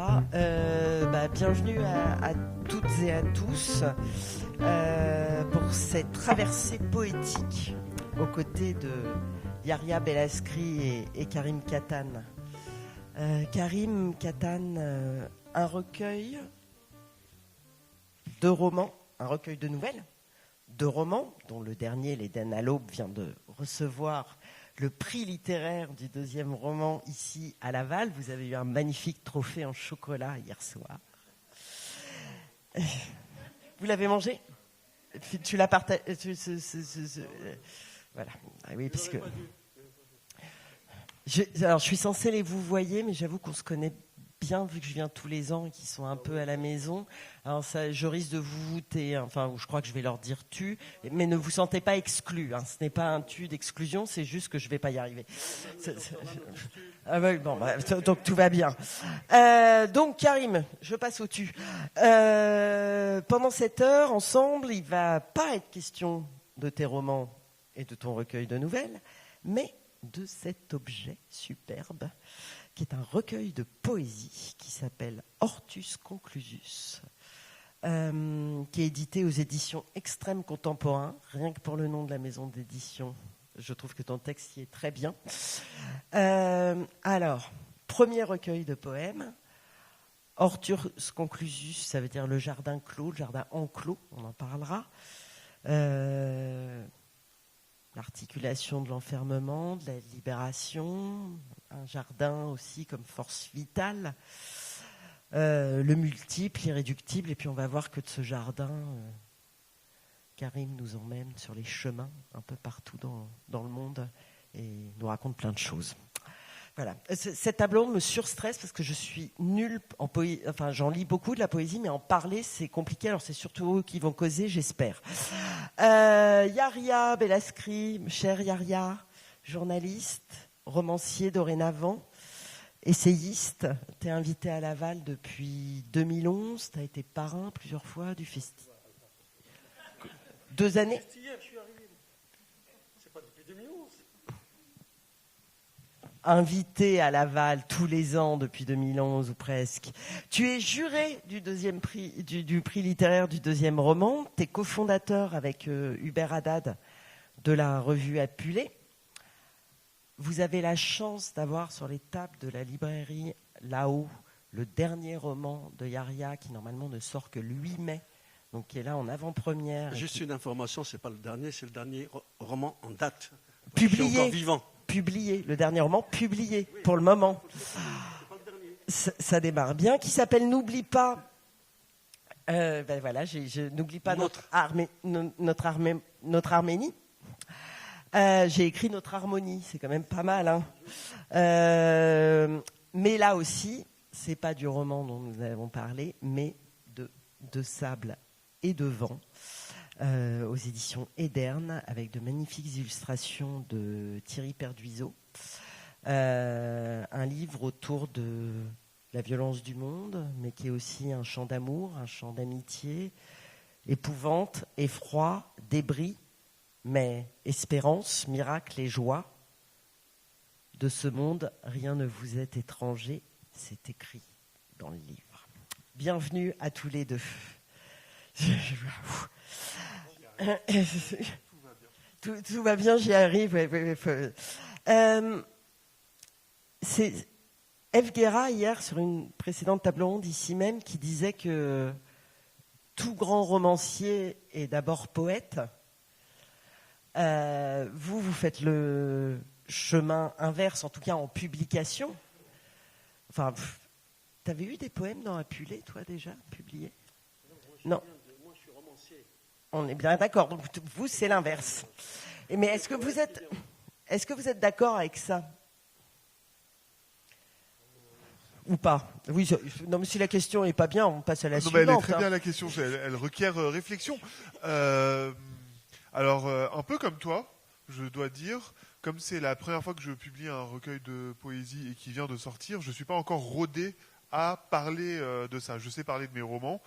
Voilà, bienvenue à toutes et à tous pour cette traversée poétique aux côtés de Yahya Bellaskri et Karim Katan. Karim Katan, un recueil de romans, un recueil de nouvelles, de romans, dont le dernier, l'Éden à l'aube, vient de recevoir le prix littéraire du deuxième roman ici à Laval. Vous avez eu un magnifique trophée en chocolat hier soir. Vous l'avez mangé ? Tu l'as partagé ? Voilà. Ah oui, parce que je suis censée les vous voyez, mais j'avoue qu'on se connaît bien vu que je viens tous les ans et qu'ils sont un peu à la maison. Alors ça, je risque de vous voûter, enfin, je crois que je vais leur dire tu, mais ne vous sentez pas exclus. Hein. Ce n'est pas un tu d'exclusion, c'est juste que je vais pas y arriver. Ah oui, bon, donc tout va bien. Donc Karim, je passe au tu. Pendant cette heure, ensemble, il va pas être question de tes romans et de ton recueil de nouvelles, mais de cet objet superbe qui est un recueil de poésie qui s'appelle Hortus Conclusus, qui est édité aux éditions Extrême Contemporain. Rien que pour le nom de la maison d'édition, je trouve que ton texte y est très bien. Alors, premier recueil de poèmes, Hortus Conclusus, ça veut dire le jardin clos, le jardin enclos, on en parlera. L'articulation de l'enfermement, de la libération, un jardin aussi comme force vitale, le multiple, l'irréductible, et puis on va voir que de ce jardin, Karim nous emmène sur les chemins un peu partout dans le monde et nous raconte plein de choses. Voilà. Cette table ronde me surstresse parce que je suis nulle en poésie. Enfin, j'en lis beaucoup de la poésie, mais en parler, c'est compliqué. Alors, c'est surtout eux qui vont causer, j'espère. Yahya Bellaskri, cher Yahya, journaliste, romancier dorénavant, essayiste. T'es invité à Laval depuis 2011. T'as été parrain plusieurs fois du festival. 2 années. Invité à Laval tous les ans depuis 2011 ou presque. Tu es juré du deuxième prix, du prix littéraire du deuxième roman. Tu es cofondateur avec Hubert Haddad de la revue Apulée. Vous avez la chance d'avoir sur les tables de la librairie là-haut le dernier roman de Yahya qui normalement ne sort que le 8 mai, donc qui est là en avant-première. Juste une information, c'est pas le dernier, c'est le dernier roman en date. Publié. Je suis encore vivant. Publié, le dernier roman publié pour le moment. Ça démarre bien, qui s'appelle N'oublie pas. Voilà, n'oublie pas notre Arménie. J'ai écrit notre harmonie, c'est quand même pas mal. Hein. Mais là aussi, c'est pas du roman dont nous avons parlé, mais de sable et de vent. Aux éditions Ederne, avec de magnifiques illustrations de Thierry Perduiseau. Un livre autour de la violence du monde, mais qui est aussi un chant d'amour, un chant d'amitié, épouvante, effroi, débris, mais espérance, miracle et joie. De ce monde, rien ne vous est étranger, c'est écrit dans le livre. Bienvenue à tous les deux. Tout va bien, j'y arrive. C'est Eve Guéra, hier, sur une précédente table ronde, ici même, qui disait que tout grand romancier est d'abord poète. Vous faites le chemin inverse, en tout cas en publication. Enfin, t'avais eu des poèmes dans Apulée, toi, déjà, publiés ? Non. On est bien d'accord. Donc vous, c'est l'inverse. Mais est-ce que vous êtes d'accord avec ça ou pas ? Oui. Non, mais si la question n'est pas bien, on passe à la suivante. Elle est très bien la question. Elle requiert réflexion. Alors, un peu comme toi, je dois dire, comme c'est la première fois que je publie un recueil de poésie et qui vient de sortir, je ne suis pas encore rodé à parler de ça. Je sais parler de mes romans.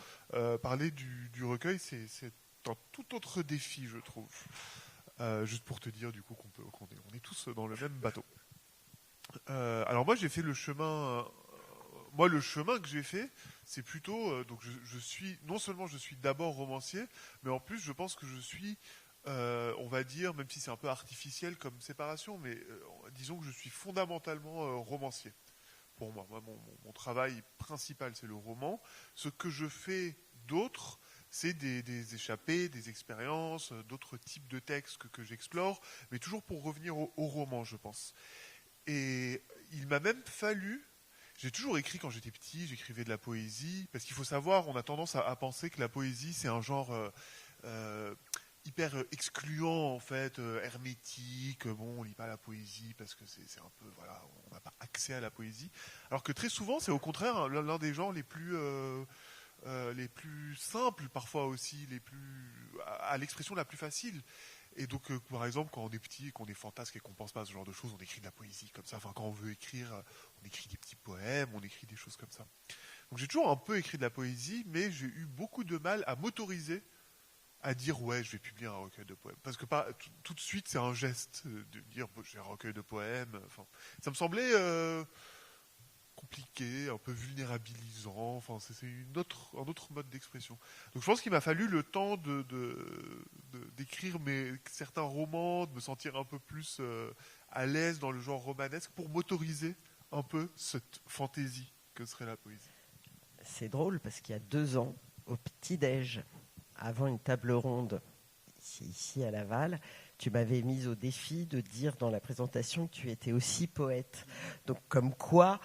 Parler du recueil, c'est un tout autre défi, je trouve. Juste pour te dire, du coup, on est tous dans le même bateau. Alors moi, j'ai fait le chemin moi, le chemin que j'ai fait, c'est plutôt... donc je suis... Non seulement je suis d'abord romancier, mais en plus, je pense que je suis... on va dire, même si c'est un peu artificiel comme séparation, mais disons que je suis fondamentalement romancier. Pour moi, mon travail principal, c'est le roman. Ce que je fais d'autre, c'est des échappées, des expériences, d'autres types de textes que j'explore, mais toujours pour revenir au roman, je pense. Et il m'a même fallu... J'ai toujours écrit quand j'étais petit, j'écrivais de la poésie, parce qu'il faut savoir, on a tendance à penser que la poésie, c'est un genre hyper excluant, en fait, hermétique. Bon, on lit pas la poésie parce que c'est un peu, voilà, on n'a pas accès à la poésie. Alors que très souvent, c'est au contraire l'un des genres les plus simples, parfois aussi, les plus à l'expression la plus facile. Et donc, par exemple, quand on est petit, qu'on est fantasque et qu'on pense pas à ce genre de choses, on écrit de la poésie comme ça. Enfin, quand on veut écrire, on écrit des petits poèmes, on écrit des choses comme ça. Donc, j'ai toujours un peu écrit de la poésie, mais j'ai eu beaucoup de mal à m'autoriser à dire ouais, je vais publier un recueil de poèmes. Parce que tout de suite, c'est un geste de dire j'ai un recueil de poèmes. Enfin, ça me semblait compliqué, un peu vulnérabilisant. Enfin, c'est un autre mode d'expression. Donc, je pense qu'il m'a fallu le temps d'écrire certains romans, de me sentir un peu plus à l'aise dans le genre romanesque pour m'autoriser un peu cette fantaisie que serait la poésie. C'est drôle parce qu'il y a 2 ans, au petit-déj, avant une table ronde ici à Laval, tu m'avais mise au défi de dire dans la présentation que tu étais aussi poète. Donc comme quoi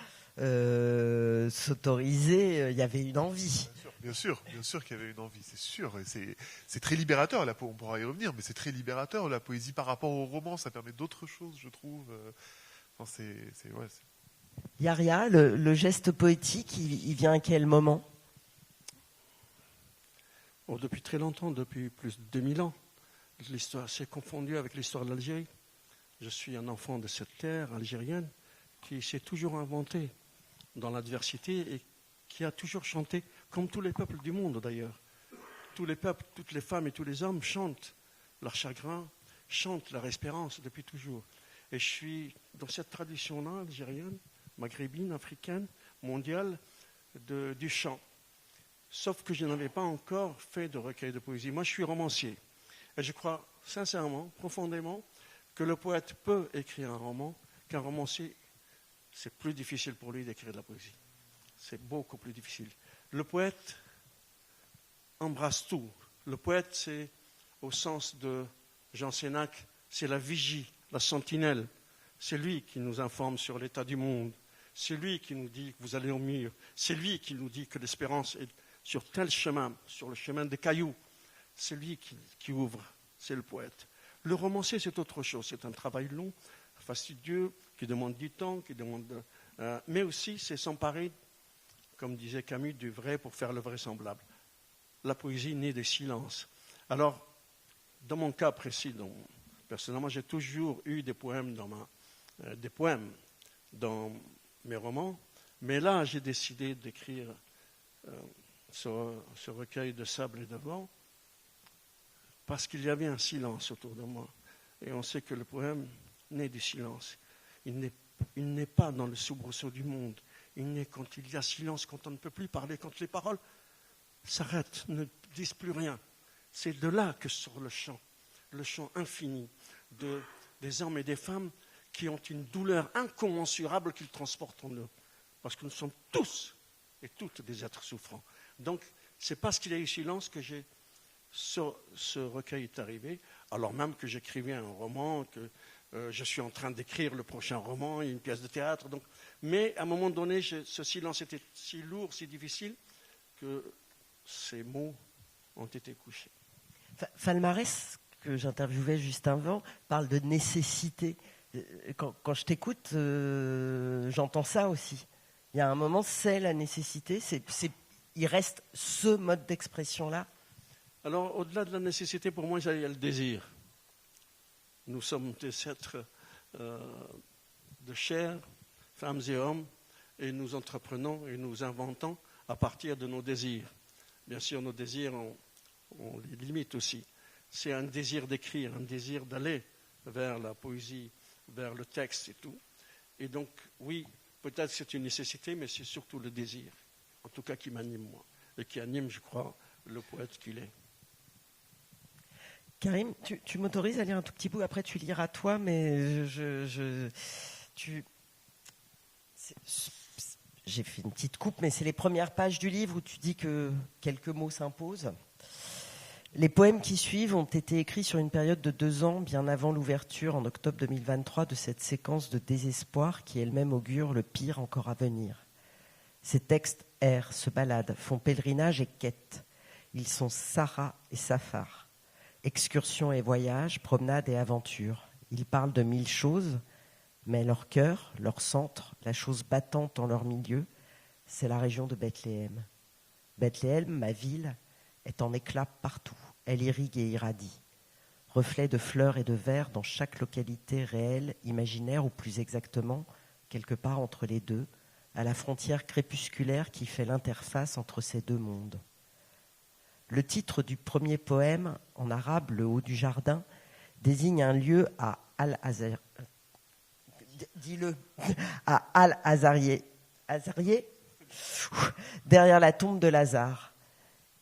s'autoriser, il y avait une envie. Bien sûr qu'il y avait une envie, c'est sûr. Et c'est très libérateur, on pourra y revenir, mais c'est très libérateur la poésie par rapport au roman, ça permet d'autres choses, je trouve. Enfin, Yaria, le geste poétique, il vient à quel moment ? Depuis très longtemps, depuis plus de 2000 ans. L'histoire s'est confondue avec l'histoire de l'Algérie. Je suis un enfant de cette terre algérienne qui s'est toujours inventé dans l'adversité et qui a toujours chanté, comme tous les peuples du monde d'ailleurs. Tous les peuples, toutes les femmes et tous les hommes chantent leur chagrin, chantent leur espérance depuis toujours. Et je suis dans cette tradition-là, algérienne, maghrébine, africaine, mondiale, du chant. Sauf que je n'avais pas encore fait de recueil de poésie. Moi, je suis romancier. Et je crois sincèrement, profondément, que le poète peut écrire un roman, qu'un romancier, c'est plus difficile pour lui d'écrire de la poésie. C'est beaucoup plus difficile. Le poète embrasse tout. Le poète, c'est, au sens de Jean Sénac, c'est la vigie, la sentinelle. C'est lui qui nous informe sur l'état du monde. C'est lui qui nous dit que vous allez au mur. C'est lui qui nous dit que l'espérance est sur tel chemin, sur le chemin des cailloux. C'est lui qui ouvre, c'est le poète. Le romancier, c'est autre chose. C'est un travail long, fastidieux, qui demande du temps, mais aussi c'est s'emparer, comme disait Camus, du vrai pour faire le vraisemblable. La poésie naît des silences. Alors, dans mon cas précis, personnellement, j'ai toujours eu des poèmes dans mes romans, mais là, j'ai décidé d'écrire ce recueil de sable et de vent parce qu'il y avait un silence autour de moi. Et on sait que le poème naît du silence. Il n'est pas dans le soubresaut du monde. Il naît quand il y a silence, quand on ne peut plus parler, quand les paroles s'arrêtent, ne disent plus rien. C'est de là que sort le chant infini des hommes et des femmes qui ont une douleur incommensurable qu'ils transportent en eux. Parce que nous sommes tous et toutes des êtres souffrants. Donc, c'est parce qu'il y a eu silence que ce recueil est arrivé, alors même que j'écrivais un roman, que je suis en train d'écrire le prochain roman, une pièce de théâtre. Donc, mais à un moment donné, ce silence était si lourd, si difficile, que ces mots ont été couchés. Falmarès, que j'interviewais juste avant, parle de nécessité. Quand je t'écoute, j'entends ça aussi. Il y a un moment, c'est la nécessité, il reste ce mode d'expression-là. Alors, au-delà de la nécessité, pour moi, il y a le désir. Nous sommes des êtres de chair, femmes et hommes, et nous entreprenons et nous inventons à partir de nos désirs. Bien sûr, nos désirs, on les limite aussi. C'est un désir d'écrire, un désir d'aller vers la poésie, vers le texte et tout. Et donc, oui, Peut-être c'est une nécessité, mais c'est surtout le désir, en tout cas qui m'anime moi, et qui anime, je crois, le poète qu'il est. Karim, tu m'autorises à lire un tout petit bout, après tu liras toi, mais j'ai fait une petite coupe, mais c'est les premières pages du livre où tu dis que quelques mots s'imposent. Les poèmes qui suivent ont été écrits sur une période de 2 ans, bien avant l'ouverture, en octobre 2023, de cette séquence de désespoir qui elle-même augure le pire encore à venir. Ces textes errent, se baladent, font pèlerinage et quête. Ils sont Sarah et Safar. Excursions et voyages, promenades et aventures. Ils parlent de 1000 choses, mais leur cœur, leur centre, la chose battante en leur milieu, c'est la région de Bethléem. Bethléem, ma ville, est en éclats partout. Elle irrigue et irradie. Reflet de fleurs et de vers dans chaque localité réelle, imaginaire ou plus exactement, quelque part entre les deux, à la frontière crépusculaire qui fait l'interface entre ces deux mondes. Le titre du premier poème, en arabe, le haut du jardin, désigne un lieu à Al-Azhar. Dis-le. À Al-Azharieh. Azharieh ? Derrière la tombe de Lazare.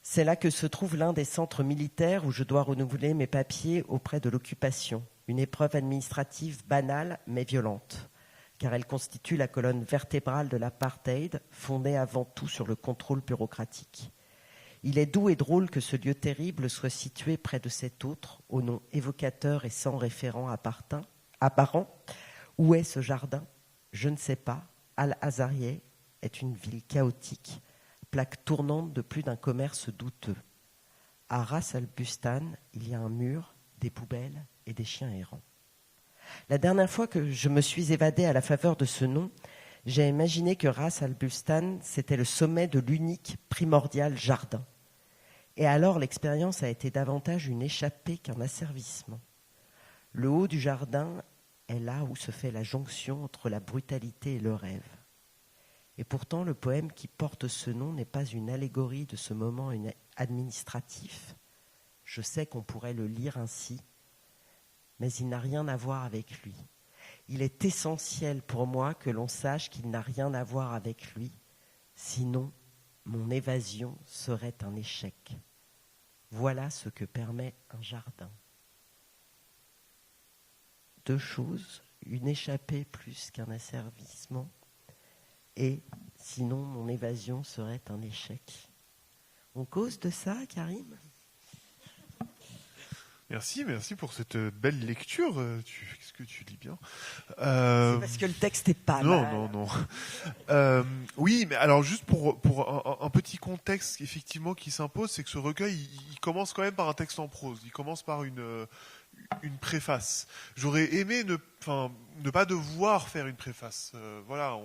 C'est là que se trouve l'un des centres militaires où je dois renouveler mes papiers auprès de l'occupation. Une épreuve administrative banale mais violente, car elle constitue la colonne vertébrale de l'apartheid, fondée avant tout sur le contrôle bureaucratique. Il est doux et drôle que ce lieu terrible soit situé près de cet autre, au nom évocateur et sans référent apparent. Où est ce jardin ? Je ne sais pas. Al-Azharieh est une ville chaotique, plaque tournante de plus d'un commerce douteux. À Ras al-Bustan, il y a un mur, des poubelles et des chiens errants. La dernière fois que je me suis évadée à la faveur de ce nom, j'ai imaginé que Ras al-Bustan, c'était le sommet de l'unique, primordial jardin. Et alors l'expérience a été davantage une échappée qu'un asservissement. Le haut du jardin est là où se fait la jonction entre la brutalité et le rêve. Et pourtant, le poème qui porte ce nom n'est pas une allégorie de ce moment administratif. Je sais qu'on pourrait le lire ainsi, mais il n'a rien à voir avec lui. Il est essentiel pour moi que l'on sache qu'il n'a rien à voir avec lui, sinon mon évasion serait un échec. Voilà ce que permet un jardin. 2 choses, une échappée plus qu'un asservissement, et sinon mon évasion serait un échec. On cause de ça, Karim ? Merci pour cette belle lecture. Qu'est-ce que tu lis bien. C'est parce que le texte est pas mal. Non. Oui, mais alors juste pour un petit contexte effectivement qui s'impose, c'est que ce recueil, il commence quand même par un texte en prose. Il commence par une préface. J'aurais aimé ne pas devoir faire une préface. Voilà,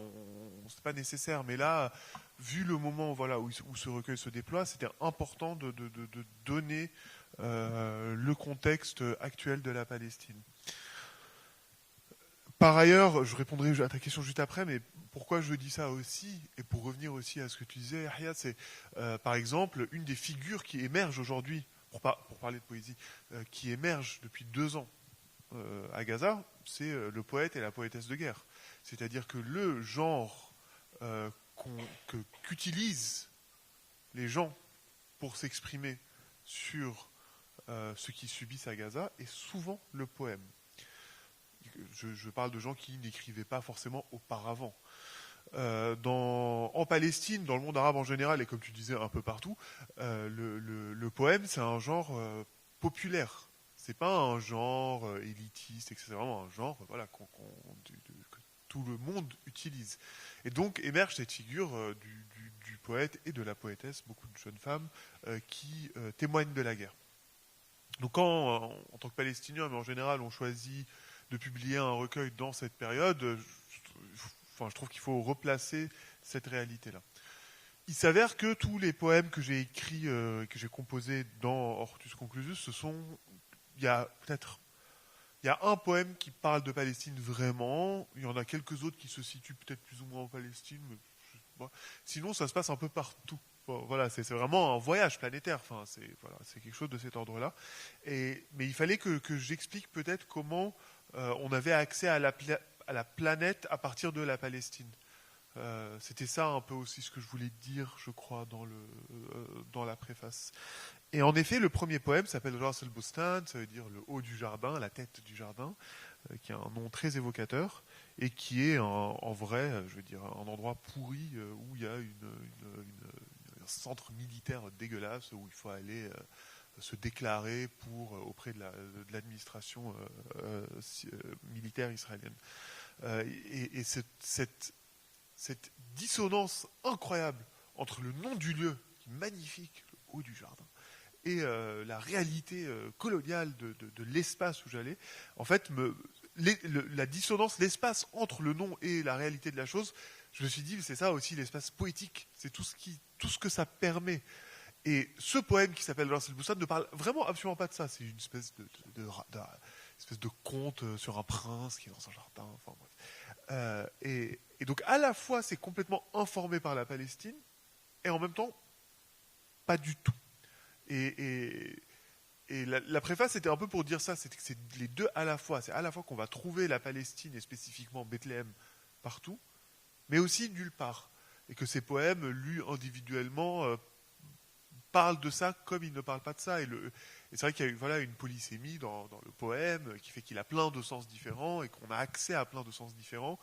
c'est pas nécessaire. Mais là, vu le moment où ce recueil se déploie, c'était important de donner le contexte actuel de la Palestine. Par ailleurs, je répondrai à ta question juste après, mais pourquoi je dis ça aussi, et pour revenir aussi à ce que tu disais, Yahya, c'est par exemple une des figures qui émergent aujourd'hui, pour parler de poésie, qui émerge depuis 2 ans à Gaza, c'est le poète et la poétesse de guerre. C'est-à-dire que le genre qu'utilisent les gens pour s'exprimer sur ce qu'ils subissent à Gaza est souvent le poème. Je parle de gens qui n'écrivaient pas forcément auparavant. En Palestine, dans le monde arabe en général, et comme tu disais un peu partout, le poème, c'est un genre populaire. C'est pas un genre élitiste, c'est vraiment un genre que tout le monde utilise. Et donc émerge cette figure du poète et de la poétesse, beaucoup de jeunes femmes qui témoignent de la guerre. Donc quand, en tant que Palestinien, mais en général, on choisit de publier un recueil dans cette période, je trouve qu'il faut replacer cette réalité-là. Il s'avère que tous les poèmes que j'ai écrits, que j'ai composés dans Hortus Conclusus, il y a un poème qui parle de Palestine vraiment, il y en a quelques autres qui se situent peut-être plus ou moins en Palestine, mais sinon ça se passe un peu partout. Bon, voilà, c'est vraiment un voyage planétaire. C'est quelque chose de cet ordre-là. Mais il fallait que j'explique peut-être comment on avait accès à la planète à partir de la Palestine. C'était ça un peu aussi ce que je voulais dire, je crois, dans la préface. Et en effet, le premier poème s'appelle Ras el-Bustan, ça veut dire le haut du jardin, la tête du jardin, qui a un nom très évocateur, et qui est en vrai, je veux dire, un endroit pourri où il y a un centre militaire dégueulasse où il faut aller se déclarer auprès de l'administration militaire israélienne. Et cette dissonance incroyable entre le nom du lieu, qui est magnifique, le haut du jardin, et la réalité coloniale de l'espace où j'allais, en fait, la dissonance, l'espace entre le nom et la réalité de la chose, je me suis dit, c'est ça aussi l'espace poétique, c'est tout ce que ça permet. Et ce poème qui s'appelle Ras el-Bustan ne parle vraiment absolument pas de ça, c'est une espèce de conte sur un prince qui est dans un jardin, enfin bref. Et donc à la fois c'est complètement informé par la Palestine et en même temps pas du tout. Et la préface c'était un peu pour dire ça, c'est les deux à la fois. C'est à la fois qu'on va trouver la Palestine et spécifiquement Bethléem partout, mais aussi nulle part. Et que ces poèmes lus individuellement parlent de ça comme ils ne parlent pas de ça. Et c'est vrai qu'il y a une polysémie dans le poème qui fait qu'il a plein de sens différents et qu'on a accès à plein de sens différents.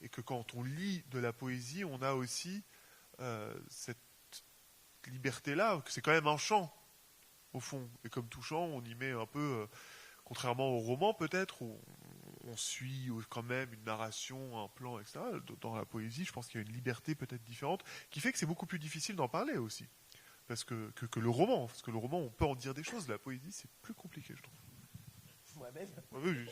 Et que quand on lit de la poésie, on a aussi cette liberté-là, que c'est quand même un chant, au fond. Et comme tout chant, on y met un peu, contrairement au roman peut-être, où on suit quand même une narration, un plan, etc. Dans la poésie, je pense qu'il y a une liberté peut-être différente, qui fait que c'est beaucoup plus difficile d'en parler aussi. Parce que le roman. Parce que le roman, on peut en dire des choses. La poésie, c'est plus compliqué, je trouve. Moi-même. Oui.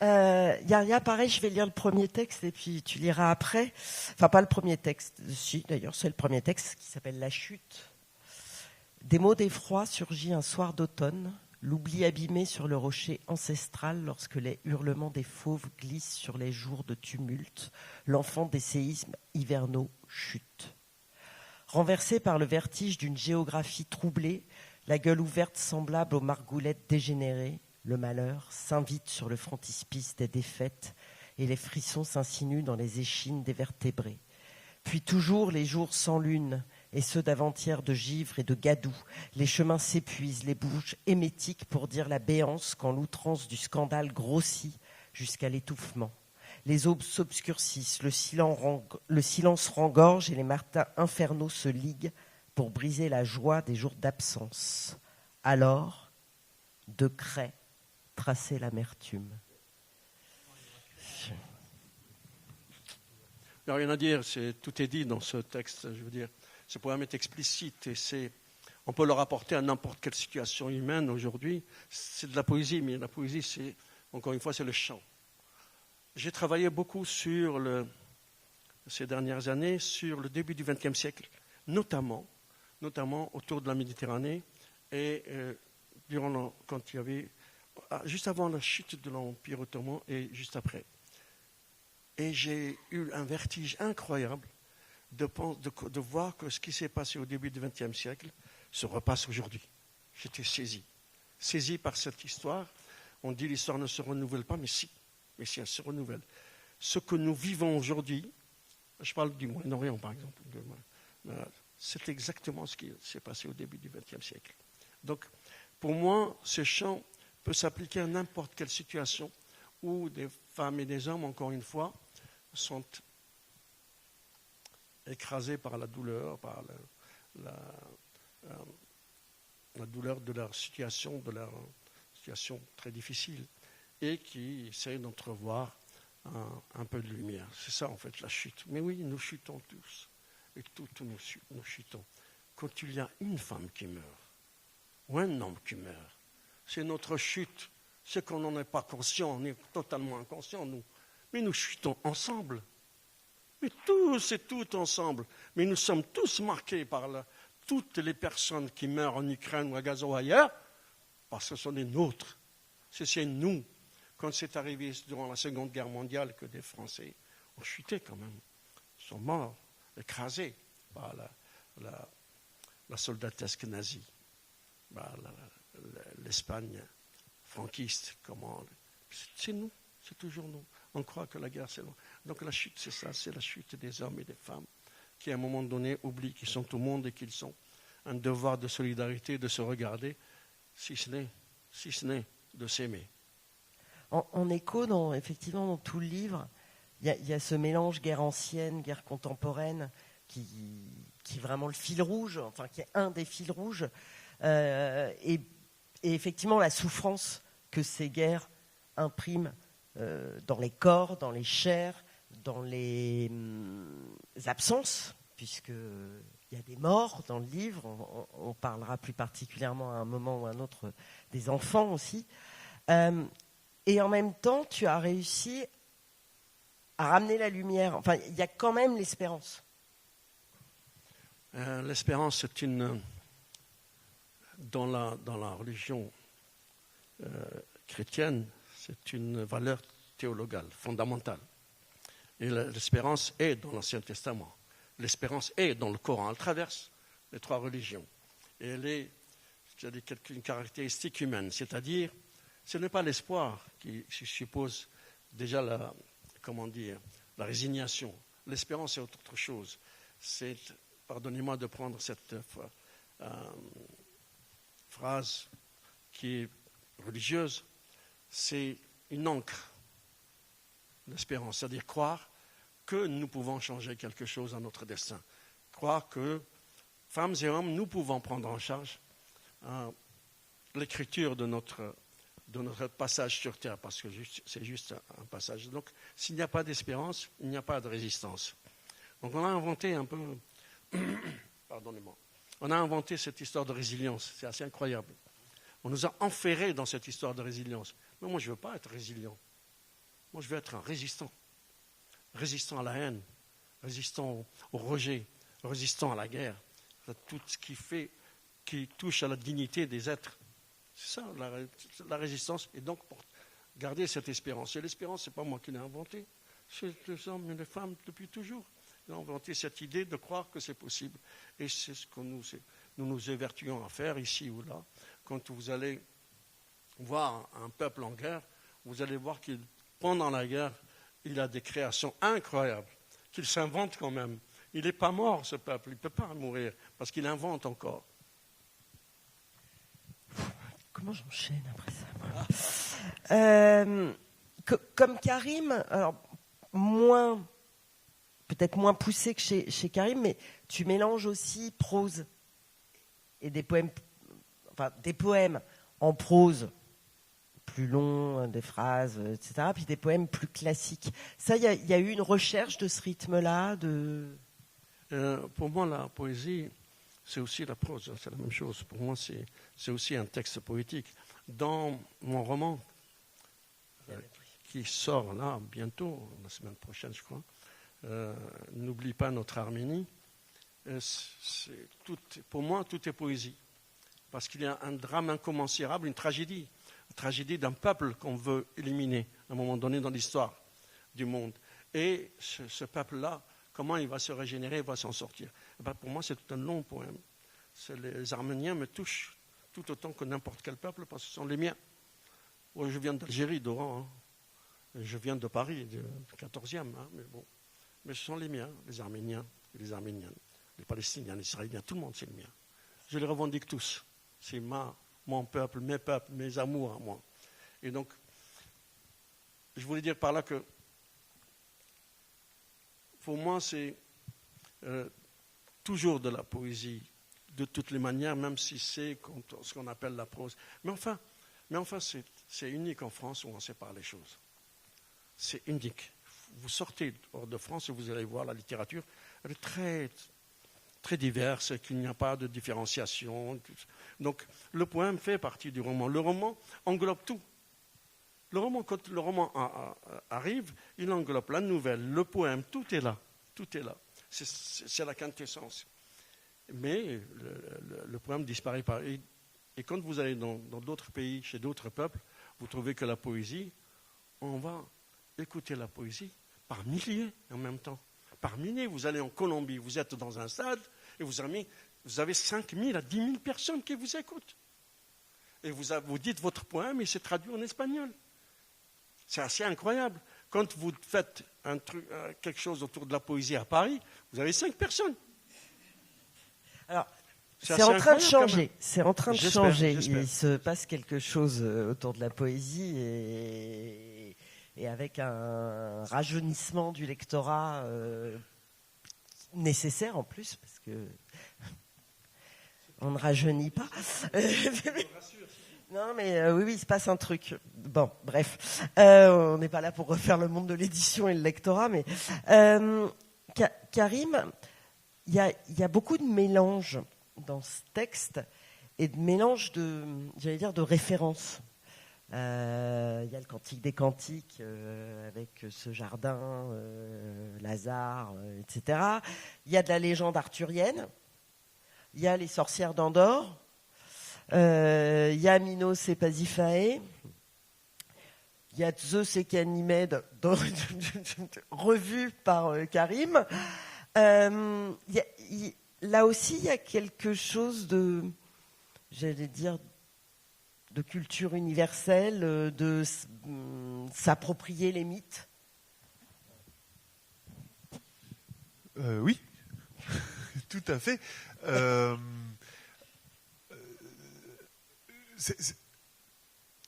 Yaria, pareil, je vais lire le premier texte et puis tu liras après. Enfin, pas le premier texte. Si, d'ailleurs, c'est le premier texte qui s'appelle La chute. Des mots d'effroi surgit un soir d'automne, l'oubli abîmé sur le rocher ancestral lorsque les hurlements des fauves glissent sur les jours de tumulte, l'enfant des séismes hivernaux chute. Renversé par le vertige d'une géographie troublée, la gueule ouverte semblable aux margoulettes dégénérées, le malheur s'invite sur le frontispice des défaites et les frissons s'insinuent dans les échines des vertébrés. Puis toujours les jours sans lune et ceux d'avant-hier de givre et de gadou. Les chemins s'épuisent, les bouches émétiques pour dire la béance quand l'outrance du scandale grossit jusqu'à l'étouffement. Les aubes s'obscurcissent, le silence rengorge et les matins infernaux se liguent pour briser la joie des jours d'absence. Alors, de craie, tracer l'amertume. Il n'y a rien à dire, tout est dit dans ce texte. Je veux dire, ce poème est explicite et on peut le rapporter à n'importe quelle situation humaine aujourd'hui. C'est de la poésie, mais la poésie, encore une fois, c'est le chant. J'ai travaillé beaucoup ces dernières années sur le début du XXe siècle, notamment autour de la Méditerranée et quand il y avait juste avant la chute de l'Empire ottoman et juste après. Et j'ai eu un vertige incroyable de voir que ce qui s'est passé au début du XXe siècle se repasse aujourd'hui. J'étais saisi par cette histoire. On dit l'histoire ne se renouvelle pas, mais si elle se renouvelle. Ce que nous vivons aujourd'hui, je parle du Moyen-Orient par exemple, c'est exactement ce qui s'est passé au début du XXe siècle. Donc, pour moi, ce chant peut s'appliquer à n'importe quelle situation où des femmes et des hommes, encore une fois, sont écrasés par la douleur, par la douleur de leur situation très difficile, et qui essayent d'entrevoir un peu de lumière. C'est ça, en fait, la chute. Mais oui, nous chutons tous, et tous nous chutons. Quand il y a une femme qui meurt, ou un homme qui meurt, c'est notre chute. C'est qu'on n'en est pas conscient, on est totalement inconscient, nous. Mais nous chutons ensemble. Mais tous et toutes ensemble. Mais nous sommes tous marqués par toutes les personnes qui meurent en Ukraine ou à Gaza ou ailleurs, parce que ce sont des nôtres. C'est nous. Quand c'est arrivé durant la Seconde Guerre mondiale que des Français ont chuté quand même, ils sont morts, écrasés par la soldatesque nazie, par l'Espagne franquiste. C'est nous. C'est toujours non. On croit que la guerre, c'est loin. Donc la chute, c'est ça, c'est la chute des hommes et des femmes qui, à un moment donné, oublient qu'ils sont au monde et qu'ils ont un devoir de solidarité, de se regarder, si ce n'est de s'aimer. En écho, effectivement, dans tout le livre, il y a ce mélange guerre ancienne, guerre contemporaine, qui est vraiment le fil rouge, enfin qui est un des fils rouges, et effectivement la souffrance que ces guerres impriment dans les corps, dans les chairs, dans les absences, puisqu'il y a des morts dans le livre, on parlera plus particulièrement à un moment ou à un autre des enfants aussi, et en même temps tu as réussi à ramener la lumière, enfin il y a quand même l'espérance. L'espérance, c'est dans la religion chrétienne, c'est une valeur théologale, fondamentale. Et l'espérance est dans l'Ancien Testament. L'espérance est dans le Coran. Elle traverse les trois religions. Et elle est, une caractéristique humaine. C'est-à-dire, ce n'est pas l'espoir qui suppose déjà la résignation. L'espérance est autre chose. C'est, pardonnez-moi de prendre cette phrase qui est religieuse, c'est une ancre d'espérance, c'est-à-dire croire que nous pouvons changer quelque chose à notre destin. Croire que, femmes et hommes, nous pouvons prendre en charge l'écriture de notre passage sur Terre, parce que c'est juste un passage. Donc, s'il n'y a pas d'espérance, il n'y a pas de résistance. Donc, on a inventé un peu, pardonnez-moi, on a inventé cette histoire de résilience, c'est assez incroyable. On nous a enferrés dans cette histoire de résilience. Mais moi, je ne veux pas être résilient. Moi, je veux être un résistant. Résistant à la haine, résistant au rejet, résistant à la guerre. À tout ce qui touche à la dignité des êtres. C'est ça, la résistance. Et donc, pour garder cette espérance. Et l'espérance, ce n'est pas moi qui l'ai inventée. C'est les hommes et les femmes depuis toujours. Ils ont inventé cette idée de croire que c'est possible. Et c'est ce que nous évertuons à faire ici ou là. Quand vous allez voir un peuple en guerre, vous allez voir que pendant la guerre, il a des créations incroyables, qu'il s'invente quand même. Il n'est pas mort, ce peuple, il ne peut pas mourir, parce qu'il invente encore. Comment j'enchaîne après ça comme Karim, alors peut-être moins poussé que chez Karim, mais tu mélanges aussi prose et des poèmes en prose plus longs, des phrases, etc., puis des poèmes plus classiques. Ça, il y a eu une recherche de ce rythme-là Pour moi, la poésie, c'est aussi la prose, c'est la même chose. Pour moi, c'est aussi un texte poétique. Dans mon roman, qui sort là, bientôt, la semaine prochaine, je crois, N'oublie pas notre Arménie, pour moi, tout est poésie. Parce qu'il y a un drame incommensurable, une tragédie d'un peuple qu'on veut éliminer à un moment donné dans l'histoire du monde. Et ce peuple-là, comment il va se régénérer, il va s'en sortir. Pour moi, c'est tout un long poème. Les Arméniens me touchent tout autant que n'importe quel peuple, parce que ce sont les miens. Moi, je viens d'Algérie, d'Oran. Hein. Je viens de Paris, du 14e. Hein, mais ce sont les miens, les Arméniens et les Arméniennes. Les Palestiniens, les Israéliens, tout le monde, c'est le mien. Je les revendique tous. C'est mon peuple, mes amours à moi. Et donc, je voulais dire par là que, pour moi, c'est toujours de la poésie, de toutes les manières, même si c'est ce qu'on appelle la prose. Mais enfin c'est unique en France où on sépare les choses. C'est unique. Vous sortez hors de France et vous allez voir la littérature, elle est très, très diverse, qu'il n'y a pas de différenciation. Donc, le poème fait partie du roman. Le roman englobe tout. Quand le roman arrive, il englobe la nouvelle, le poème, tout est là. Tout est là. C'est la quintessence. Mais le poème disparaît pas. Et quand vous allez dans d'autres pays, chez d'autres peuples, vous trouvez que la poésie, on va écouter la poésie par milliers en même temps. Par milliers, vous allez en Colombie, vous êtes dans un stade et vous avez 5 000 à 10 000 personnes qui vous écoutent. Et vous dites votre poème et c'est traduit en espagnol. C'est assez incroyable. Quand vous faites quelque chose autour de la poésie à Paris, vous avez 5 personnes. Alors, c'est en train de changer. C'est en train de changer. J'espère. Il se passe quelque chose autour de la poésie et avec un rajeunissement du lectorat nécessaire en plus, parce que on ne rajeunit pas. Non, mais oui, il se passe un truc. Bon, bref. On n'est pas là pour refaire le monde de l'édition et le lectorat, mais Karim, il y a beaucoup de mélanges dans ce texte et de mélanges de références. Il y a le Cantique des Cantiques avec ce jardin, Lazare, etc. Il y a de la légende arthurienne. Il y a les sorcières d'Andorre. Il y a Minos et Pasiphae. Il y a Zeus et Ganymède, revu par Karim. Là aussi, il y a quelque chose de, j'allais dire, de culture universelle, de s'approprier les mythes. Oui, tout à fait.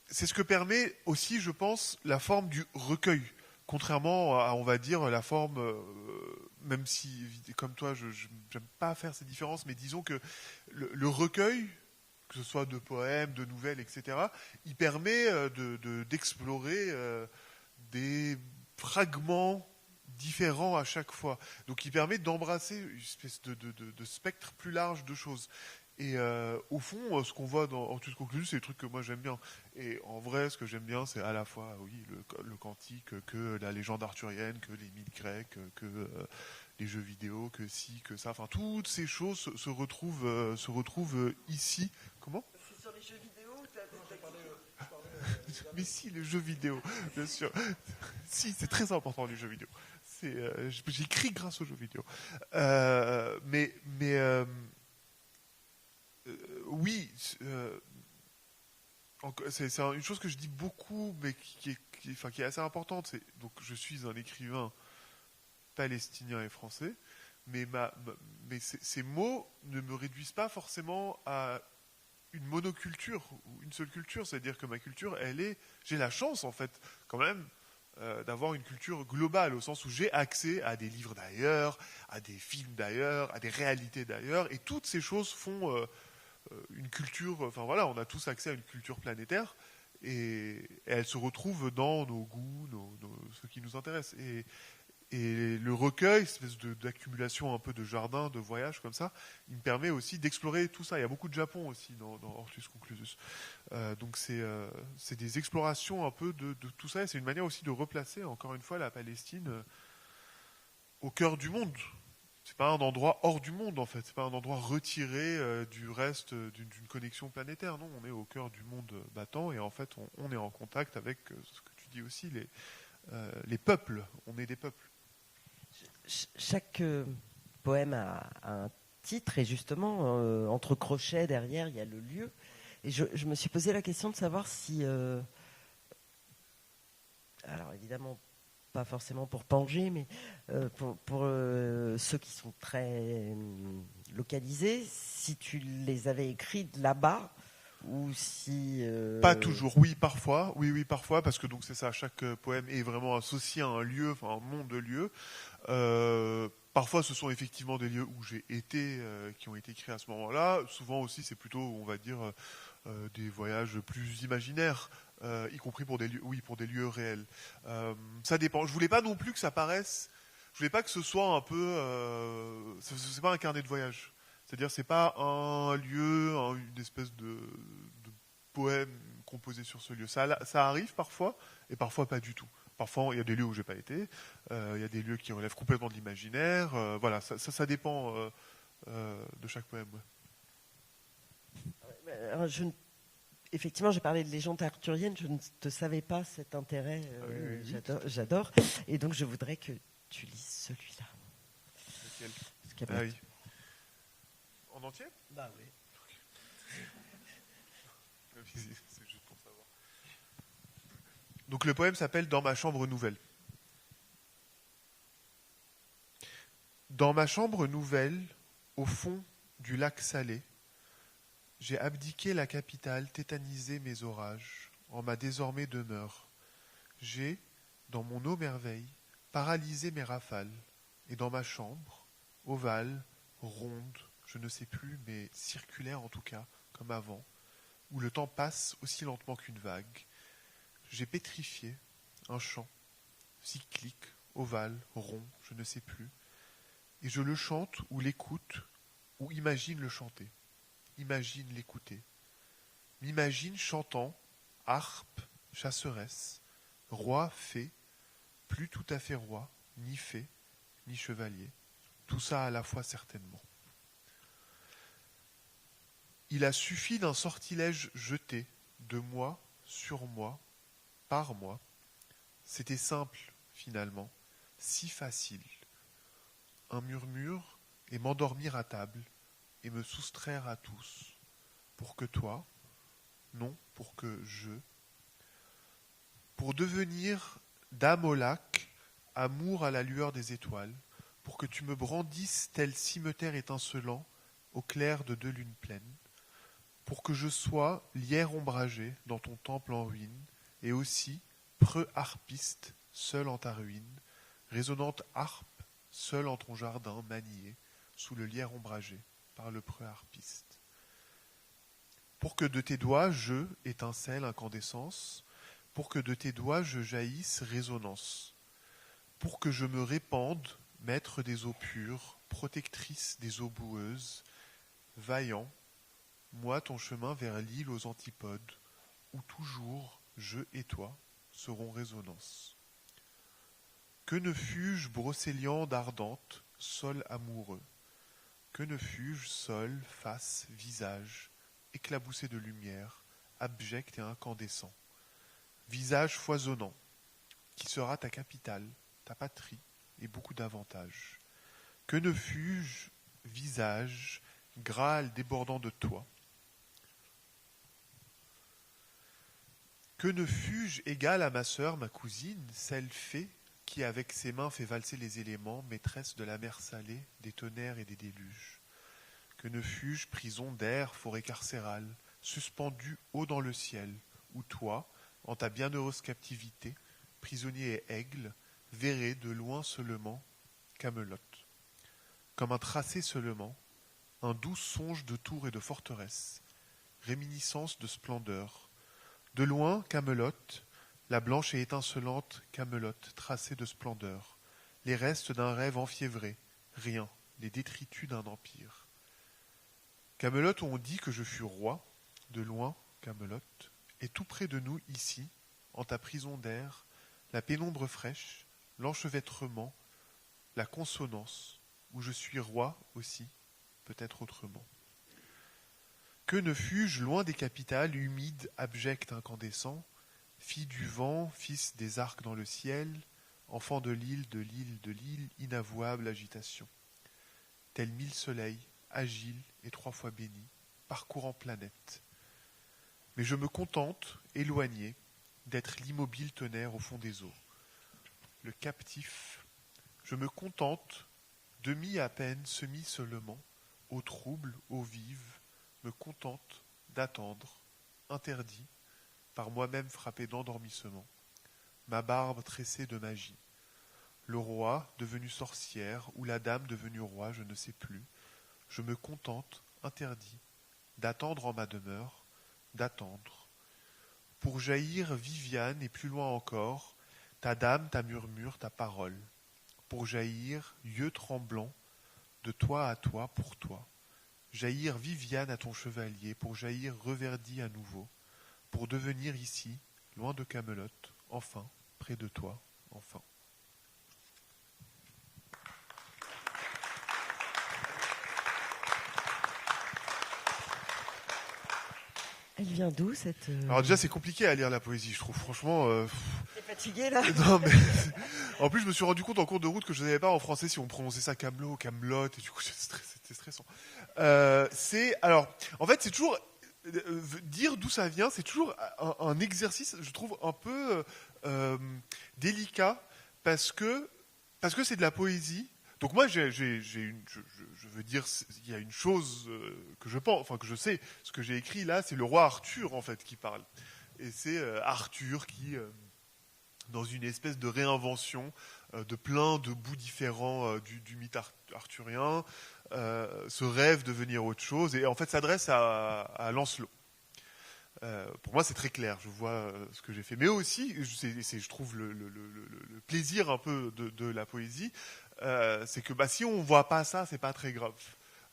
C'est ce que permet aussi, je pense, la forme du recueil. Contrairement à, on va dire, la forme, même si, comme toi, je n'aime pas faire ces différences, mais disons que le recueil, que ce soit de poèmes, de nouvelles, etc., il permet d'explorer des fragments différents à chaque fois. Donc il permet d'embrasser une espèce de spectre plus large de choses. Et au fond, ce qu'on voit en toute conclusion, c'est des trucs que moi j'aime bien. Et en vrai, ce que j'aime bien, c'est à la fois oui, le cantique, que la légende arthurienne, que les mythes grecs, que les jeux vidéo, que ci, que ça. Enfin, toutes ces choses se retrouvent ici. Comment ? C'est sur les jeux vidéo ou Mais si, les jeux vidéo, bien sûr. Si, c'est très important, les jeux vidéo. J'écris grâce aux jeux vidéo. Oui, c'est une chose que je dis beaucoup, mais qui est assez importante. Donc, je suis un écrivain palestinien et français, mais ces mots ne me réduisent pas forcément à une monoculture ou une seule culture. C'est-à-dire que ma culture, j'ai la chance, en fait, quand même, d'avoir une culture globale, au sens où j'ai accès à des livres d'ailleurs, à des films d'ailleurs, à des réalités d'ailleurs, et toutes ces choses font une culture, enfin voilà, on a tous accès à une culture planétaire, et elle se retrouve dans nos goûts, ce qui nous intéresse. Et le recueil, cette espèce d'accumulation un peu de jardin, de voyage comme ça, il me permet aussi d'explorer tout ça. Il y a beaucoup de Japon aussi dans Hortus Conclusus. Donc c'est des explorations un peu de tout ça, et c'est une manière aussi de replacer, encore une fois, la Palestine au cœur du monde. C'est pas un endroit hors du monde, en fait. C'est pas un endroit retiré du reste d'une connexion planétaire. Non, on est au cœur du monde battant, et en fait, on est en contact avec ce que tu dis aussi, les peuples. On est des peuples. Chaque poème a un titre, et justement, entre crochets, derrière, il y a le lieu. Et je me suis posé la question de savoir si... alors, évidemment, pas forcément pour Pangée, mais pour ceux qui sont très localisés, si tu les avais écrits de là-bas, ou si... Pas toujours, oui, parfois. Oui, parfois, parce que donc c'est ça, chaque poème est vraiment associé à un lieu, enfin un monde de lieux. Parfois, ce sont effectivement des lieux où j'ai été, qui ont été créés à ce moment-là. Souvent aussi, c'est plutôt, on va dire, des voyages plus imaginaires, y compris pour des lieux réels. Ça dépend. Je voulais pas non plus que ça paraisse. Je voulais pas que ce soit un peu. C'est pas un carnet de voyage. C'est-à-dire, c'est pas un lieu, une espèce de poème composé sur ce lieu. Ça arrive parfois, et parfois pas du tout. Parfois, il y a des lieux où j'ai pas été. Il y a des lieux qui relèvent complètement de l'imaginaire. Voilà, ça dépend de chaque poème. Ouais. Alors, effectivement, j'ai parlé de légende arthurienne. Je ne te savais pas cet intérêt. Oui. J'adore. Et donc, je voudrais que tu lises celui-là. Lequel ? Oui. En entier ? Bah oui. C'est juste pour savoir. Donc le poème s'appelle « Dans ma chambre nouvelle ». Dans ma chambre nouvelle, au fond du lac salé, j'ai abdiqué la capitale, tétanisé mes orages, en ma désormais demeure. J'ai, dans mon eau merveille, paralysé mes rafales, et dans ma chambre, ovale, ronde, je ne sais plus, mais circulaire en tout cas, comme avant, où le temps passe aussi lentement qu'une vague, j'ai pétrifié un chant, cyclique, ovale, rond, je ne sais plus, et je le chante ou l'écoute, ou imagine le chanter, imagine l'écouter, m'imagine chantant, harpe, chasseresse, roi, fée, plus tout à fait roi, ni fée, ni chevalier, tout ça à la fois certainement. Il a suffi d'un sortilège jeté, de moi, sur moi, par moi. C'était simple, finalement, si facile. Un murmure et m'endormir à table et me soustraire à tous. Pour que toi, non, pour que je, pour devenir dame au lac, amour à la lueur des étoiles, pour que tu me brandisses tel cimeterre étincelant au clair de 2 lunes pleines, pour que je sois lierre ombragé dans ton temple en ruine, et aussi preux harpiste, seul en ta ruine, résonnante harpe, seul en ton jardin manié, sous le lierre ombragé, par le preux harpiste. Pour que de tes doigts je étincelle incandescence, pour que de tes doigts je jaillisse résonance, pour que je me répande, maître des eaux pures, protectrice des eaux boueuses, vaillant, moi ton chemin vers l'île aux antipodes, où toujours je et toi seront résonance. Que ne fus-je brocéliande ardente, sol amoureux, que ne fus-je sol, face, visage, éclaboussé de lumière, abject et incandescent, visage foisonnant, qui sera ta capitale, ta patrie et beaucoup d'avantages. Que ne fus-je visage, Graal débordant de toi, que ne fus-je égal à ma sœur, ma cousine, celle fée qui avec ses mains fait valser les éléments, maîtresse de la mer salée, des tonnerres et des déluges. Que ne fus-je prison d'air, forêt carcérale, suspendue haut dans le ciel, où toi, en ta bienheureuse captivité, prisonnier et aigle, verrais de loin seulement Camelot. Comme un tracé seulement, un doux songe de tours et de forteresses, réminiscence de splendeur. De loin, Camelot, la blanche et étincelante Camelot, tracée de splendeur, les restes d'un rêve enfiévré, rien, les détritus d'un empire. Camelot où on dit que je fus roi, de loin, Camelot, et tout près de nous, ici, en ta prison d'air, la pénombre fraîche, l'enchevêtrement, la consonance, où je suis roi aussi, peut-être autrement. Que ne fus-je loin des capitales, humide, abject, incandescent, fille du vent, fils des arcs dans le ciel, enfant de l'île, de l'île, de l'île, inavouable agitation. Tel 1000 soleils, agile et 3 fois béni, parcourant planète. Mais je me contente, éloigné, d'être l'immobile tonnerre au fond des eaux. Le captif, je me contente, demi à peine, semi seulement, au trouble, au vive, me contente d'attendre, interdit, par moi-même frappé d'endormissement, ma barbe tressée de magie. Le roi devenu sorcière, ou la dame devenue roi, je ne sais plus, je me contente, interdit, d'attendre en ma demeure, d'attendre. Pour jaillir Viviane et plus loin encore, ta dame, ta murmure, ta parole. Pour jaillir, yeux tremblants, de toi à toi, pour toi. Jaillir Viviane à ton chevalier, pour jaillir reverdie à nouveau, pour devenir ici, loin de Camelot, enfin, près de toi, enfin. Elle vient d'où cette... Alors déjà c'est compliqué à lire la poésie, je trouve franchement... T'es fatigué là? Non mais... En plus je me suis rendu compte en cours de route que je ne savais pas en français si on prononçait ça Camelot, Camelot, et du coup c'était stressant. Alors, en fait c'est toujours... dire d'où ça vient, c'est toujours un exercice, je trouve, un peu délicat parce que c'est de la poésie. Donc moi, je veux dire, il y a une chose que je pense, enfin que je sais, ce que j'ai écrit là, c'est le roi Arthur en fait qui parle, et c'est Arthur qui, dans une espèce de réinvention de plein de bouts différents du mythe arthurien, se rêve devenir autre chose, et en fait s'adresse à Lancelot. Pour moi, c'est très clair. Je vois ce que j'ai fait, mais aussi, je trouve le plaisir un peu de la poésie, c'est que si on voit pas ça, c'est pas très grave.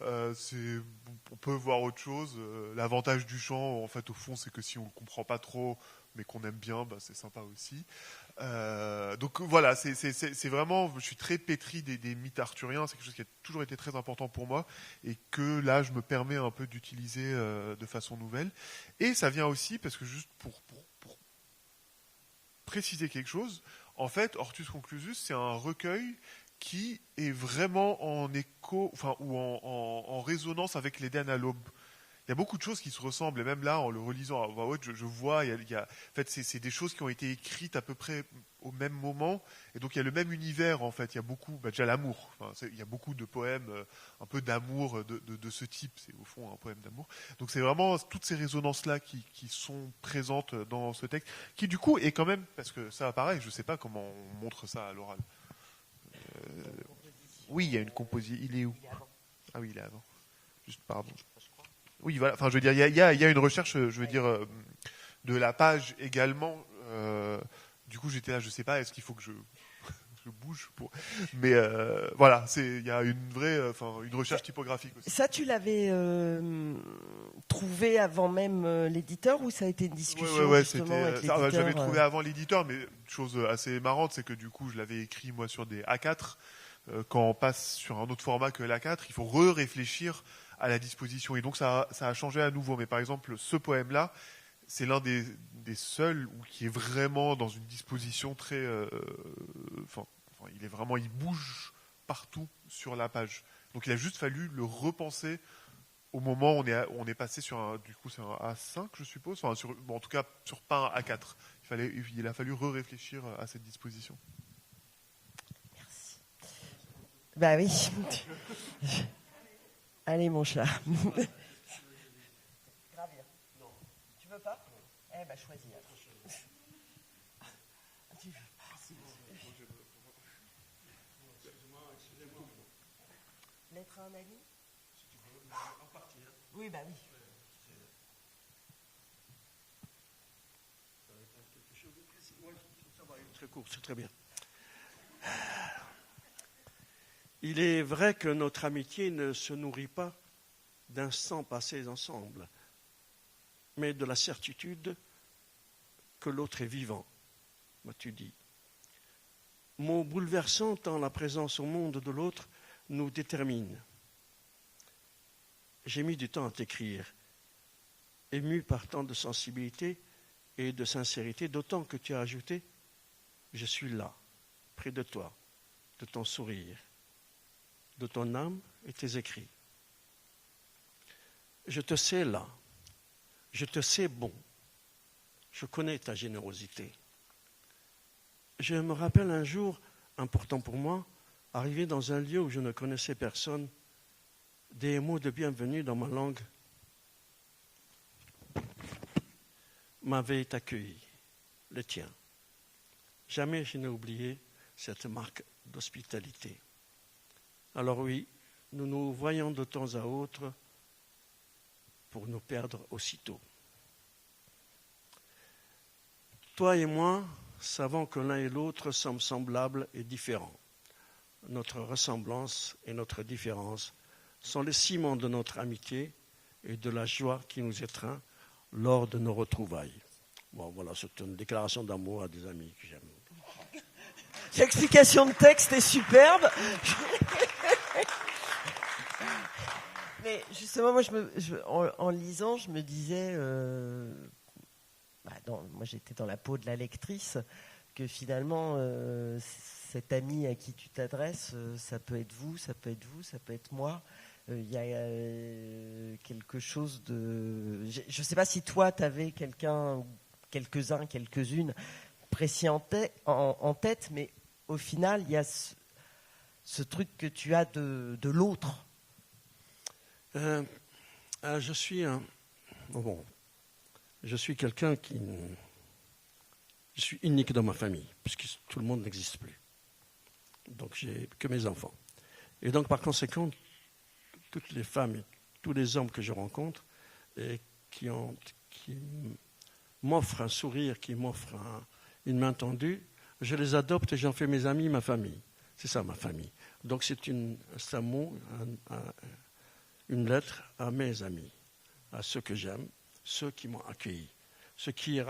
On peut voir autre chose. L'avantage du chant, en fait, au fond, c'est que si on le comprend pas trop, mais qu'on aime bien, c'est sympa aussi. Donc voilà, c'est vraiment, je suis très pétri des mythes arthuriens. C'est quelque chose qui a toujours été très important pour moi et que là, je me permets un peu d'utiliser de façon nouvelle. Et ça vient aussi parce que juste pour préciser quelque chose, en fait, Hortus Conclusus, c'est un recueil qui est vraiment en écho, ou en résonance avec l'Éden à l'aube. Il y a beaucoup de choses qui se ressemblent, et même là, en le relisant à voix haute, je vois, en fait, c'est des choses qui ont été écrites à peu près au même moment, et donc il y a le même univers, en fait. Il y a beaucoup, déjà l'amour. Il y a beaucoup de poèmes, un peu d'amour de ce type. C'est au fond un poème d'amour. Donc c'est vraiment toutes ces résonances-là qui sont présentes dans ce texte, qui du coup est quand même, parce que ça, pareil, je ne sais pas comment on montre ça à l'oral. Oui, il y a une composition. Il est où? Ah oui, il est avant. Juste, pardon. Oui, voilà. Enfin, je veux dire, il y a une recherche, je veux dire, de la page également. Du coup, j'étais là, je sais pas, est-ce qu'il faut que je bouge pour. Mais voilà, il y a une vraie, une recherche typographique aussi. Ça, tu l'avais trouvé avant même l'éditeur ou ça a été une discussion justement avec l'éditeur? J'avais trouvé avant l'éditeur, mais chose assez marrante, c'est que du coup, je l'avais écrit moi sur des A4. Quand on passe sur un autre format que l'A4, il faut réfléchir à la disposition. Et donc ça a changé à nouveau. Mais par exemple, ce poème-là, c'est l'un des seuls qui est vraiment dans une disposition très... il bouge partout sur la page. Donc il a juste fallu le repenser au moment où on est passé sur du coup c'est un A5, je suppose. En tout cas, pas un A4. Il a fallu réfléchir à cette disposition. Bah oui. Allez, mon chat. Gravir. Non. Tu veux pas? Eh ben, choisis. Lettre à un ami? Si tu veux, en partie. Oui, bah oui. Ça va être quelque chose de précis. Oui, ça va être très court, c'est très bien. Il est vrai que notre amitié ne se nourrit pas d'instants passés ensemble, mais de la certitude que l'autre est vivant, m'as-tu dit. Mot bouleversant tant la présence au monde de l'autre nous détermine. J'ai mis du temps à t'écrire, ému par tant de sensibilité et de sincérité, d'autant que tu as ajouté « Je suis là, près de toi, de ton sourire, de ton âme et tes écrits. Je te sais là, je te sais bon, je connais ta générosité. Je me rappelle un jour, important pour moi, arrivé dans un lieu où je ne connaissais personne, des mots de bienvenue dans ma langue m'avaient accueilli, le tien. Jamais je n'ai oublié cette marque d'hospitalité. Alors oui, nous nous voyons de temps à autre pour nous perdre aussitôt. Toi et moi savons que l'un et l'autre sommes semblables et différents. Notre ressemblance et notre différence sont les ciments de notre amitié et de la joie qui nous étreint lors de nos retrouvailles. Bon, voilà, c'est une déclaration d'amour à des amis que j'aime. L'explication de texte est superbe. Mais justement, moi, en lisant, je me disais, moi j'étais dans la peau de la lectrice, que finalement, cet ami à qui tu t'adresses, ça peut être vous, ça peut être vous, ça peut être moi. Il y a quelque chose de... Je ne sais pas si toi, tu avais quelqu'un, quelques-uns, quelques-unes, précis en tête, mais au final, il y a ce truc que tu as de l'autre. Je suis quelqu'un je suis unique dans ma famille, puisque tout le monde n'existe plus. Donc, j'ai que mes enfants. Et donc, par conséquent, toutes les femmes et tous les hommes que je rencontre et qui m'offrent un sourire, qui m'offrent une main tendue, je les adopte et j'en fais mes amis, ma famille. C'est ça, ma famille. Donc, c'est un mot, une lettre à mes amis, à ceux que j'aime, ceux qui m'ont accueilli, ceux qui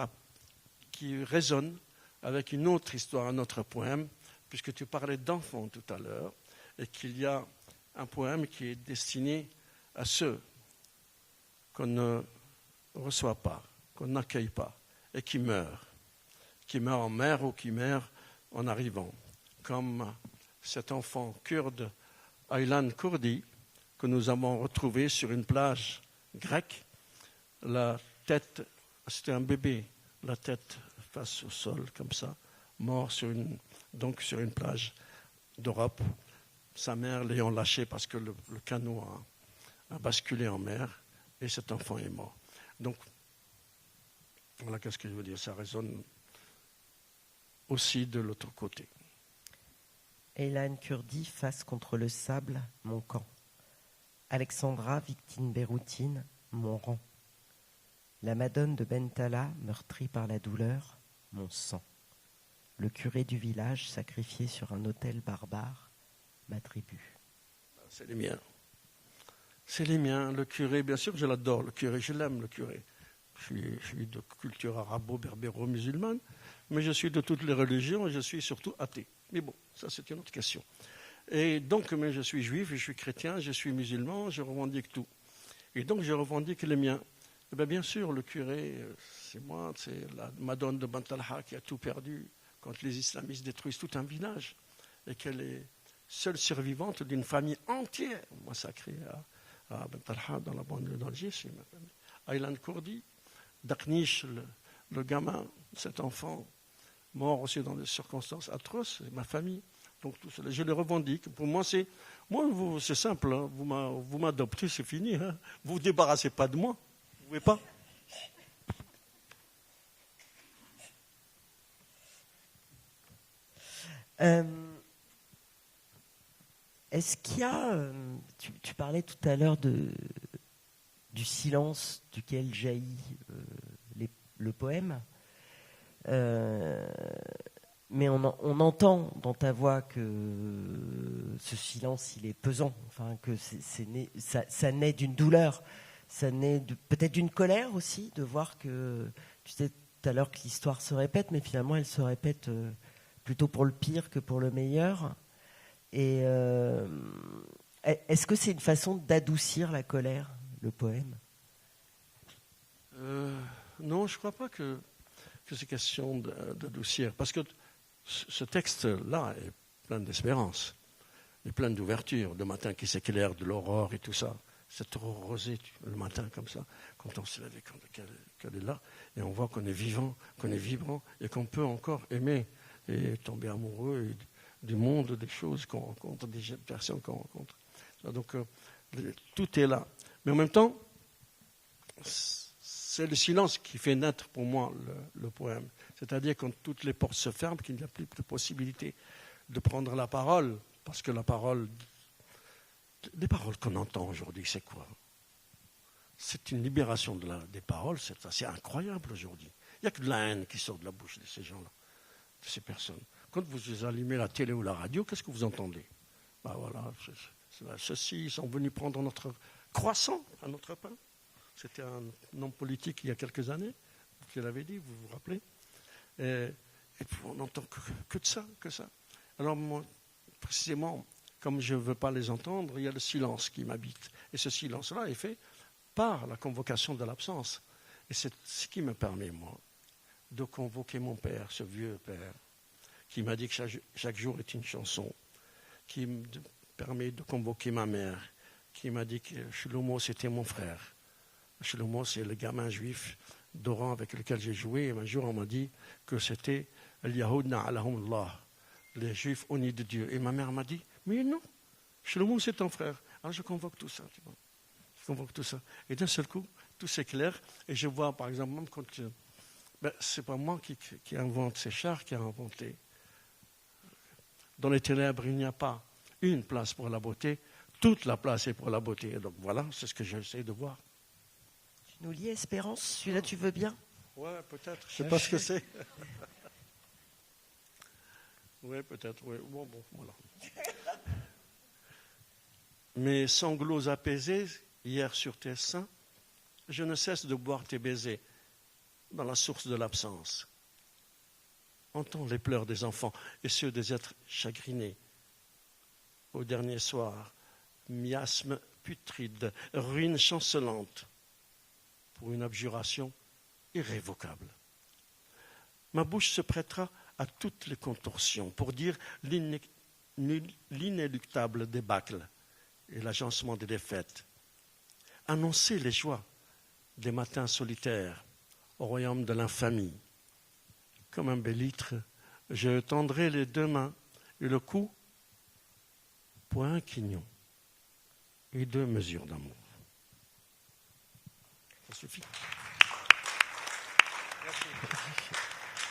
résonnent avec une autre histoire, un autre poème, puisque tu parlais d'enfants tout à l'heure, et qu'il y a un poème qui est destiné à ceux qu'on ne reçoit pas, qu'on n'accueille pas, et qui meurent en mer ou qui meurent en arrivant, comme cet enfant kurde, Aylan Kurdi, que nous avons retrouvé sur une plage grecque, la tête, c'était un bébé, la tête face au sol, comme ça, mort sur une plage d'Europe. Sa mère l'ayant lâché parce que le canot a basculé en mer et cet enfant est mort. Donc, voilà qu'est-ce que je veux dire, ça résonne aussi de l'autre côté. Aylan Kurdi, face contre le sable, mon camp. Alexandra, victime béroutine, mon rang. La Madone de Bentala, meurtrie par la douleur, mon sang. Le curé du village, sacrifié sur un autel barbare, ma tribu. C'est les miens. C'est les miens. Le curé, bien sûr que je l'adore, le curé, je l'aime, le curé. Je suis de culture arabo-berbéro-musulmane, mais je suis de toutes les religions et je suis surtout athée. Mais bon, ça c'est une autre question. Et donc, mais je suis juif, je suis chrétien, je suis musulman, je revendique tout. Et donc, je revendique les miens. Et bien sûr, le curé, c'est moi, c'est la Madone de Bentalha qui a tout perdu quand les islamistes détruisent tout un village et qu'elle est seule survivante d'une famille entière massacrée à Bentalha, dans la banlieue d'Alger, c'est ma famille. Aylan Kurdi, Daknish, le gamin, cet enfant, mort aussi dans des circonstances atroces, c'est ma famille. Donc tout cela, je les revendique. Pour moi, c'est simple. Hein. Vous m'adoptez, c'est fini. Hein. Vous vous débarrassez pas de moi. Vous pouvez pas. Est-ce qu'il y a... tu parlais tout à l'heure du silence duquel jaillit le poème. Mais on entend dans ta voix que ce silence, il est pesant. Enfin, que ça naît d'une douleur. Ça naît peut-être d'une colère aussi, de voir que... Tu sais tout à l'heure que l'histoire se répète, mais finalement, elle se répète plutôt pour le pire que pour le meilleur. Et est-ce que c'est une façon d'adoucir la colère, le poème ? Non, je ne crois pas que c'est question d'adoucir. Parce que ce texte-là est plein d'espérance, et plein d'ouverture, de matin qui s'éclaire, de l'aurore et tout ça. Cette aurore rosée, le matin comme ça, quand on se lève et qu'elle est là, et on voit qu'on est vivant, qu'on est vibrant, et qu'on peut encore aimer et tomber amoureux du monde, des choses qu'on rencontre, des personnes qu'on rencontre. Donc, tout est là. Mais en même temps, c'est le silence qui fait naître pour moi le poème. C'est-à-dire quand toutes les portes se ferment, qu'il n'y a plus de possibilité de prendre la parole, parce que la parole, les paroles qu'on entend aujourd'hui, c'est quoi ? C'est une libération des paroles, c'est assez incroyable aujourd'hui. Il n'y a que de la haine qui sort de la bouche de ces gens-là, de ces personnes. Quand vous allumez la télé ou la radio, qu'est-ce que vous entendez ? Ben voilà, ceux-ci, ils sont venus prendre notre croissant à notre pain. C'était un homme politique il y a quelques années, qui l'avait dit, vous vous rappelez ? Et puis on n'entend que de ça, que ça. Alors moi, précisément, comme je ne veux pas les entendre, il y a le silence qui m'habite. Et ce silence-là est fait par la convocation de l'absence. Et c'est ce qui me permet, moi, de convoquer mon père, ce vieux père, qui m'a dit que chaque jour est une chanson, qui me permet de convoquer ma mère, qui m'a dit que Shlomo, c'était mon frère. Shlomo, c'est le gamin juif d'Oran avec lequel j'ai joué. Et un jour, on m'a dit que c'était Al-Yahoudna alahum Allah. Les Juifs au nid de Dieu. Et ma mère m'a dit, mais non, Shlomo c'est ton frère. Alors je convoque tout ça. Tu vois. Je convoque tout ça. Et d'un seul coup, tout s'éclaire. Et je vois, par exemple, même quand c'est pas moi qui invente ces chars, qui a inventé. Dans les ténèbres, il n'y a pas une place pour la beauté. Toute la place est pour la beauté. Et donc voilà, c'est ce que j'essaie de voir. Tu nous lis Espérance, celui-là tu veux bien? Ouais, peut-être. Je ne sais pas ce que c'est. Oui, peut-être, oui. Bon, voilà. Mes sanglots apaisés, hier sur tes seins, je ne cesse de boire tes baisers dans la source de l'absence. Entends les pleurs des enfants et ceux des êtres chagrinés. Au dernier soir, miasme putride, ruine chancelante, pour une abjuration irrévocable. Ma bouche se prêtera à toutes les contorsions pour dire l'inéluctable débâcle et l'agencement des défaites. Annoncer les joies des matins solitaires au royaume de l'infamie. Comme un bellitre, je tendrai les deux mains et le cou pour un quignon et 2 mesures d'amour. Ça suffit.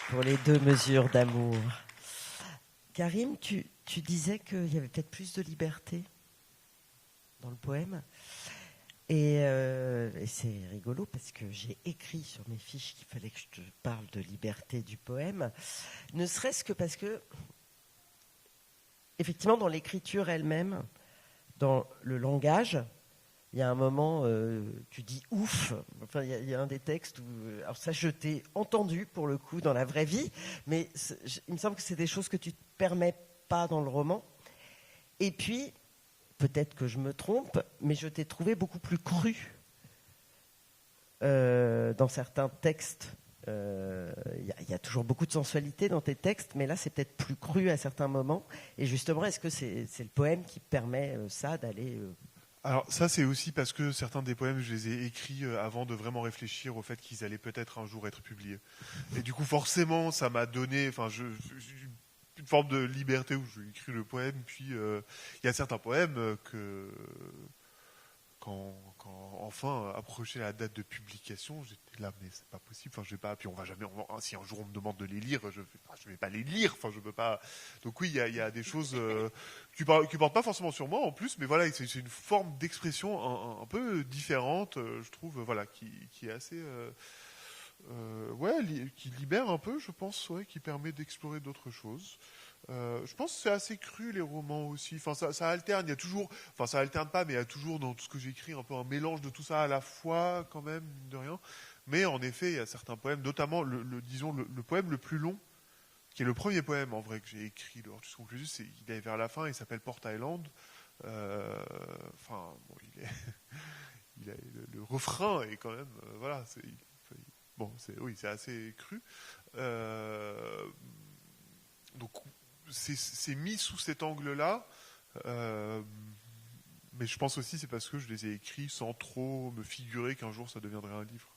Pour les 2 mesures d'amour. Karim, tu disais qu'il y avait peut-être plus de liberté dans le poème. Et c'est rigolo parce que j'ai écrit sur mes fiches qu'il fallait que je te parle de liberté du poème, ne serait-ce que parce que, effectivement, dans l'écriture elle-même, dans le langage, il y a un moment, tu dis ouf. Enfin, il y a un des textes où, alors ça, je t'ai entendu pour le coup dans la vraie vie, mais il me semble que c'est des choses que tu te permets pas dans le roman. Et puis, peut-être que je me trompe, mais je t'ai trouvé beaucoup plus cru dans certains textes. Il y a toujours beaucoup de sensualité dans tes textes, mais là, c'est peut-être plus cru à certains moments. Et justement, est-ce que c'est le poème qui permet ça d'aller... Alors ça, c'est aussi parce que certains des poèmes, je les ai écrits avant de vraiment réfléchir au fait qu'ils allaient peut-être un jour être publiés. Et du coup, forcément, ça m'a donné une forme de liberté où j'ai écrit le poème. Puis il y a certains poèmes que, quand enfin approchait la date de publication, j'étais là, mais c'est pas possible. Enfin, je vais pas. Puis on va jamais. Si un jour on me demande de les lire, je vais pas les lire. Enfin, je peux pas. Donc oui, il y a des choses qui portent pas forcément sur moi en plus, mais voilà, c'est une forme d'expression un peu différente, je trouve, voilà, qui est assez, qui libère un peu, je pense, ouais, qui permet d'explorer d'autres choses. Je pense que c'est assez cru les romans aussi. Enfin, ça alterne. Il y a toujours, enfin, ça alterne pas, mais il y a toujours dans tout ce que j'écris un peu un mélange de tout ça à la fois, quand même, mine de rien. Mais en effet, il y a certains poèmes, notamment disons le poème le plus long, qui est le premier poème en vrai que j'ai écrit lors du conclusus. Il est vers la fin. Il s'appelle Port Island. Enfin, bon, le refrain est quand même, voilà. C'est assez cru. Donc c'est mis sous cet angle-là, mais je pense aussi c'est parce que je les ai écrits sans trop me figurer qu'un jour ça deviendrait un livre.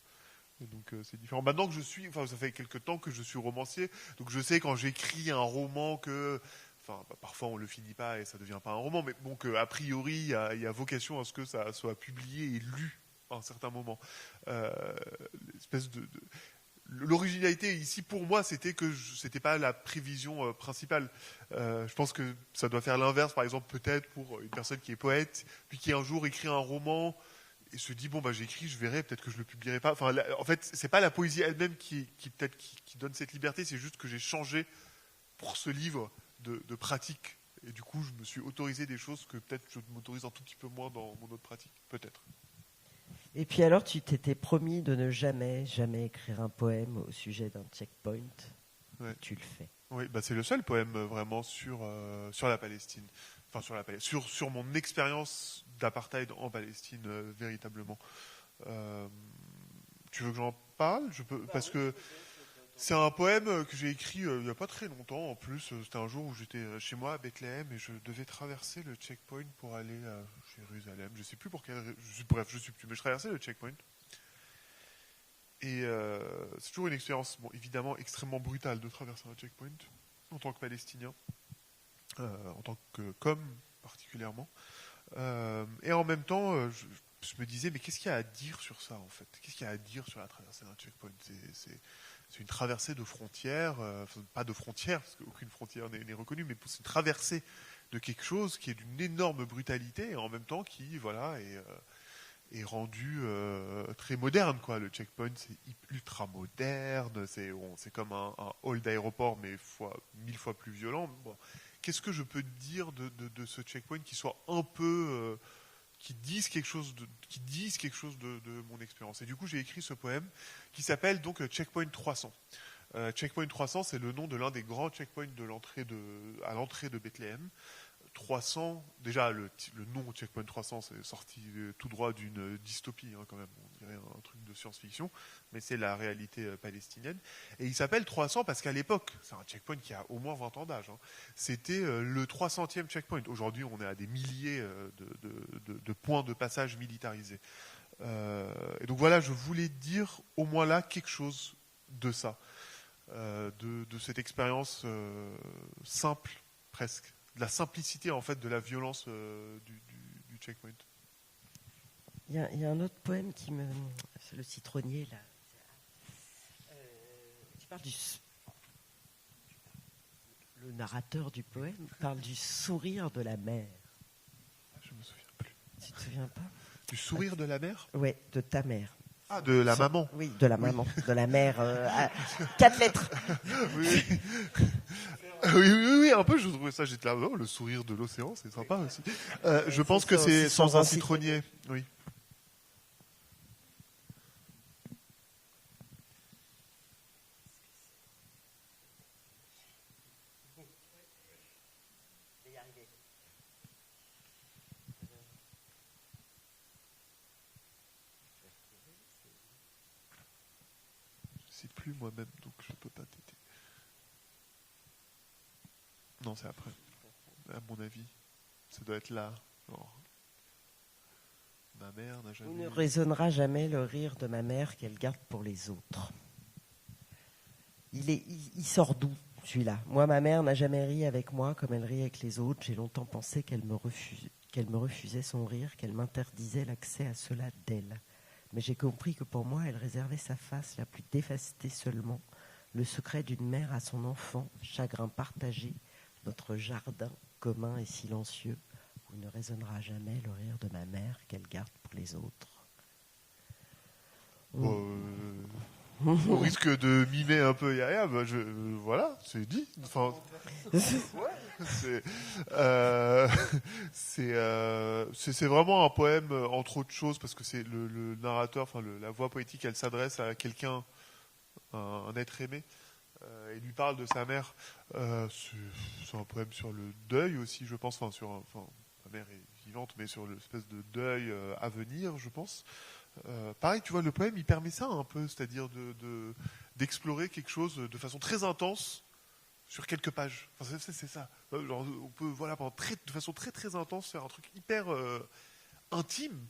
Et donc c'est différent. Maintenant que ça fait quelques temps que je suis romancier, donc je sais quand j'écris un roman que, parfois on le finit pas et ça devient pas un roman, mais bon, a priori il y a vocation à ce que ça soit publié et lu à un certain moment. L'espèce L'originalité ici pour moi, c'était que c'était pas la prévision principale. Je pense que ça doit faire l'inverse, par exemple, peut-être pour une personne qui est poète, puis qui un jour écrit un roman et se dit j'écris, je verrai, peut-être que je le publierai pas. Enfin, en fait, c'est pas la poésie elle-même qui donne cette liberté, c'est juste que j'ai changé pour ce livre de pratique. Et du coup, je me suis autorisé des choses que peut-être je m'autorise un tout petit peu moins dans mon autre pratique, peut-être. Et puis alors, tu t'étais promis de ne jamais écrire un poème au sujet d'un checkpoint. Ouais. Tu le fais. Oui, c'est le seul poème vraiment sur la Palestine. Enfin, sur mon expérience d'apartheid en Palestine, véritablement. Tu veux que j'en parle ? Je peux, parce que c'est un poème que j'ai écrit il n'y a pas très longtemps. En plus, c'était un jour où j'étais chez moi à Bethléem et je devais traverser le checkpoint pour aller à Jérusalem. Je ne sais plus pour quelle... Bref, je ne sais plus, mais je traversais le checkpoint. Et c'est toujours une expérience, bon, évidemment, extrêmement brutale de traverser un checkpoint en tant que Palestinien, en tant que com particulièrement. Et en même temps, je me disais, mais qu'est-ce qu'il y a à dire sur ça, en fait? Qu'est-ce qu'il y a à dire sur la traversée d'un checkpoint? C'est une traversée de frontières, enfin, pas de frontières, parce qu'aucune frontière n'est reconnue, mais c'est une traversée de quelque chose qui est d'une énorme brutalité, et en même temps qui, voilà, est rendu très moderne, quoi. Le checkpoint, c'est ultra moderne, c'est comme un hall d'aéroport, mais 1000 fois plus violent. Bon. Qu'est-ce que je peux dire de ce checkpoint qui soit un peu... qui disent quelque chose de mon expérience. Et du coup, j'ai écrit ce poème qui s'appelle donc Checkpoint 300. Checkpoint 300, c'est le nom de l'un des grands checkpoints à l'entrée de Bethléem. 300, déjà le nom Checkpoint 300, c'est sorti tout droit d'une dystopie, hein, quand même, on dirait un truc de science-fiction, mais c'est la réalité palestinienne. Et il s'appelle 300 parce qu'à l'époque, c'est un checkpoint qui a au moins 20 ans d'âge, hein, c'était le 300e checkpoint. Aujourd'hui, on est à des milliers de points de passage militarisés. Et donc voilà, je voulais dire au moins là quelque chose de ça, de cette expérience simple, presque, de la simplicité en fait de la violence du checkpoint. Il y a un autre poème qui me... C'est le citronnier, là. Tu parles le narrateur du poème parle du sourire de la mer. Je me souviens plus. Tu te souviens pas? Du sourire de la mère? Oui, de ta mère. Ah, de la maman. Oui, de la maman, de la mère. 4 lettres. Oui. Oui, un peu, je trouvais ça, j'étais là, oh, le sourire de l'océan, c'est sympa aussi. Je pense que c'est sans un citronnier, oui. Je ne sais plus moi-même, donc je ne peux pas t'aider. Non, c'est après. À mon avis, ça doit être là. Genre, ma mère n'a jamais... On ne résonnera jamais le rire de ma mère qu'elle garde pour les autres. Il sort d'où, celui-là? Moi, ma mère n'a jamais ri avec moi comme elle rit avec les autres. J'ai longtemps pensé qu'elle me refusait son rire, qu'elle m'interdisait l'accès à cela d'elle. Mais j'ai compris que pour moi, elle réservait sa face la plus dévastée seulement, le secret d'une mère à son enfant, chagrin partagé, notre jardin commun et silencieux, où ne résonnera jamais le rire de ma mère qu'elle garde pour les autres. Au risque de mimer un peu Yaya, bah voilà, c'est dit. Enfin, c'est vraiment un poème, entre autres choses, parce que c'est le narrateur, enfin la voix poétique, elle s'adresse à quelqu'un, un être aimé, et lui parle de sa mère. C'est un poème sur le deuil aussi, je pense. Enfin, ma mère est vivante, mais sur l'espèce de deuil à venir, je pense. Pareil, tu vois, le poème, il permet ça un peu, c'est-à-dire d'explorer quelque chose de façon très intense sur quelques pages. Enfin, c'est ça. Genre, on peut, voilà, de façon très très intense, faire un truc hyper intime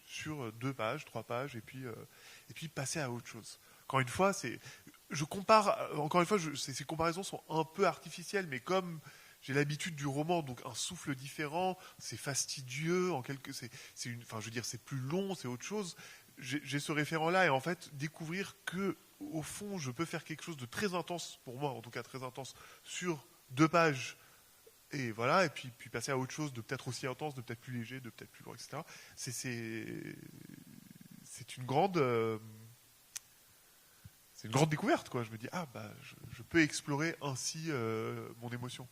sur 2 pages, 3 pages, et puis passer à autre chose. Encore une fois, ces comparaisons sont un peu artificielles, mais comme j'ai l'habitude du roman, donc un souffle différent, c'est fastidieux, c'est plus long, c'est autre chose. J'ai ce référent-là, et en fait, découvrir que, au fond, je peux faire quelque chose de très intense, pour moi en tout cas très intense, sur 2 pages, et voilà, et puis passer à autre chose de peut-être aussi intense, de peut-être plus léger, de peut-être plus lourd, etc. C'est une grande... c'est une grande découverte, quoi. Je me dis, je peux explorer ainsi mon émotion.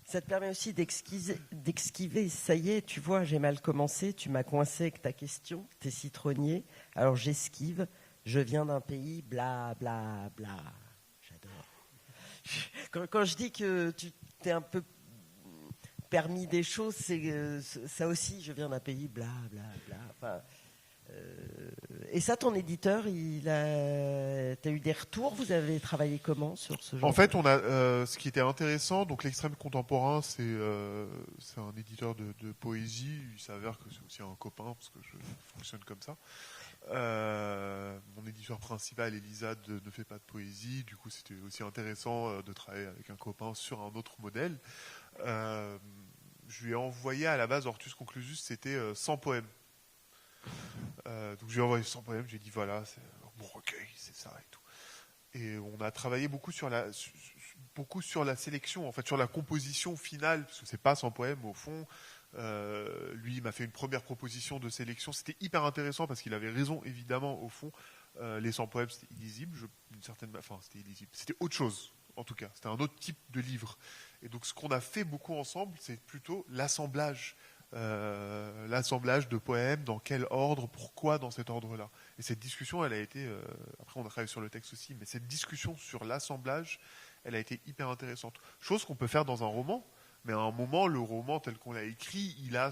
Ça te permet aussi d'esquiver. Ça y est, tu vois, j'ai mal commencé. Tu m'as coincé avec ta question. T'es citronnier. Alors j'esquive. Je viens d'un pays bla bla bla. J'adore. Quand je dis que tu t'es un peu permis des choses, c'est ça aussi. Je viens d'un pays bla bla bla. Enfin, et ça, ton éditeur, t'as eu des retours? Vous avez travaillé comment sur ce genre? En fait, on a ce qui était intéressant. Donc, l'Extrême Contemporain, c'est un éditeur de poésie. Il s'avère que c'est aussi un copain parce que je fonctionne comme ça. Mon éditeur principal, Elisa, ne fait pas de poésie. Du coup, c'était aussi intéressant de travailler avec un copain sur un autre modèle. Je lui ai envoyé à la base, Hortus Conclusus, c'était 100 poèmes. Donc je lui ai envoyé 100 poèmes, j'ai dit voilà, c'est mon recueil, c'est ça et tout. Et on a travaillé beaucoup sur la sélection, en fait, sur la composition finale, parce que c'est pas 100 poèmes au fond. Lui, il m'a fait une première proposition de sélection. C'était hyper intéressant parce qu'il avait raison, évidemment, au fond. Les 100 poèmes, c'était illisible, c'était illisible. C'était autre chose, en tout cas. C'était un autre type de livre. Et donc, ce qu'on a fait beaucoup ensemble, c'est plutôt l'assemblage. L'assemblage de poèmes, dans quel ordre, pourquoi dans cet ordre-là. Et cette discussion, elle a été... après, on a travaillé sur le texte aussi, mais cette discussion sur l'assemblage, elle a été hyper intéressante. Chose qu'on peut faire dans un roman, mais à un moment, le roman tel qu'on l'a écrit, il a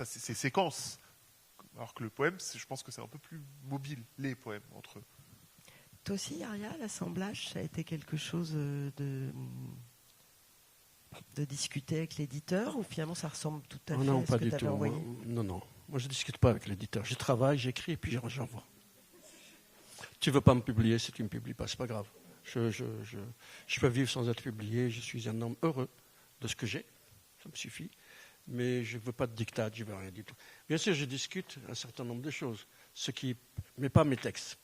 ses séquences. Alors que le poème, je pense que c'est un peu plus mobile, les poèmes, entre eux. Toi aussi, Aria, l'assemblage, ça a été quelque chose de discuter avec l'éditeur, ou finalement ça ressemble tout à fait à ce que tu avais envoyé? Non. Moi, je ne discute pas avec l'éditeur. Je travaille, j'écris et puis j'envoie. Tu ne veux pas me publier, si tu ne me publies pas, ce n'est pas grave. Je peux vivre sans être publié. Je suis un homme heureux de ce que j'ai. Ça me suffit. Mais je ne veux pas de diktat, je ne veux rien du tout. Bien sûr, je discute un certain nombre de choses. Mais pas mes textes.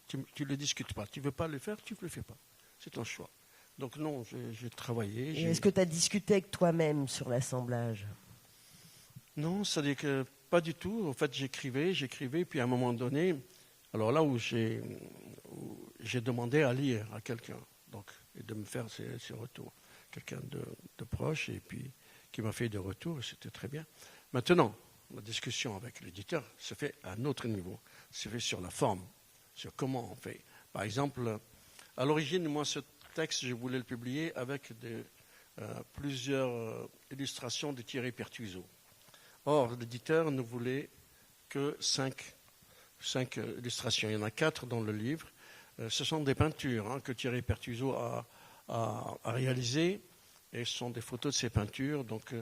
Tu ne les discutes pas. Tu ne veux pas les faire, tu ne le fais pas. C'est ton choix. Donc non, j'ai travaillé. Et est-ce que tu as discuté avec toi-même sur l'assemblage? Non, c'est-à-dire que pas du tout. En fait, j'écrivais, puis à un moment donné, alors là où j'ai demandé à lire à quelqu'un, donc, et de me faire ses retours. Quelqu'un de proche, et puis qui m'a fait des retours, et c'était très bien. Maintenant, la discussion avec l'éditeur se fait à un autre niveau. Se fait sur la forme, sur comment on fait. Par exemple, à l'origine, moi, ce texte, je voulais le publier avec plusieurs illustrations de Thierry Pertuiseau. Or, l'éditeur ne voulait que 5 illustrations. Il y en a 4 dans le livre. Ce sont des peintures que Thierry Pertuiseau a réalisées, et ce sont des photos de ces peintures. Donc,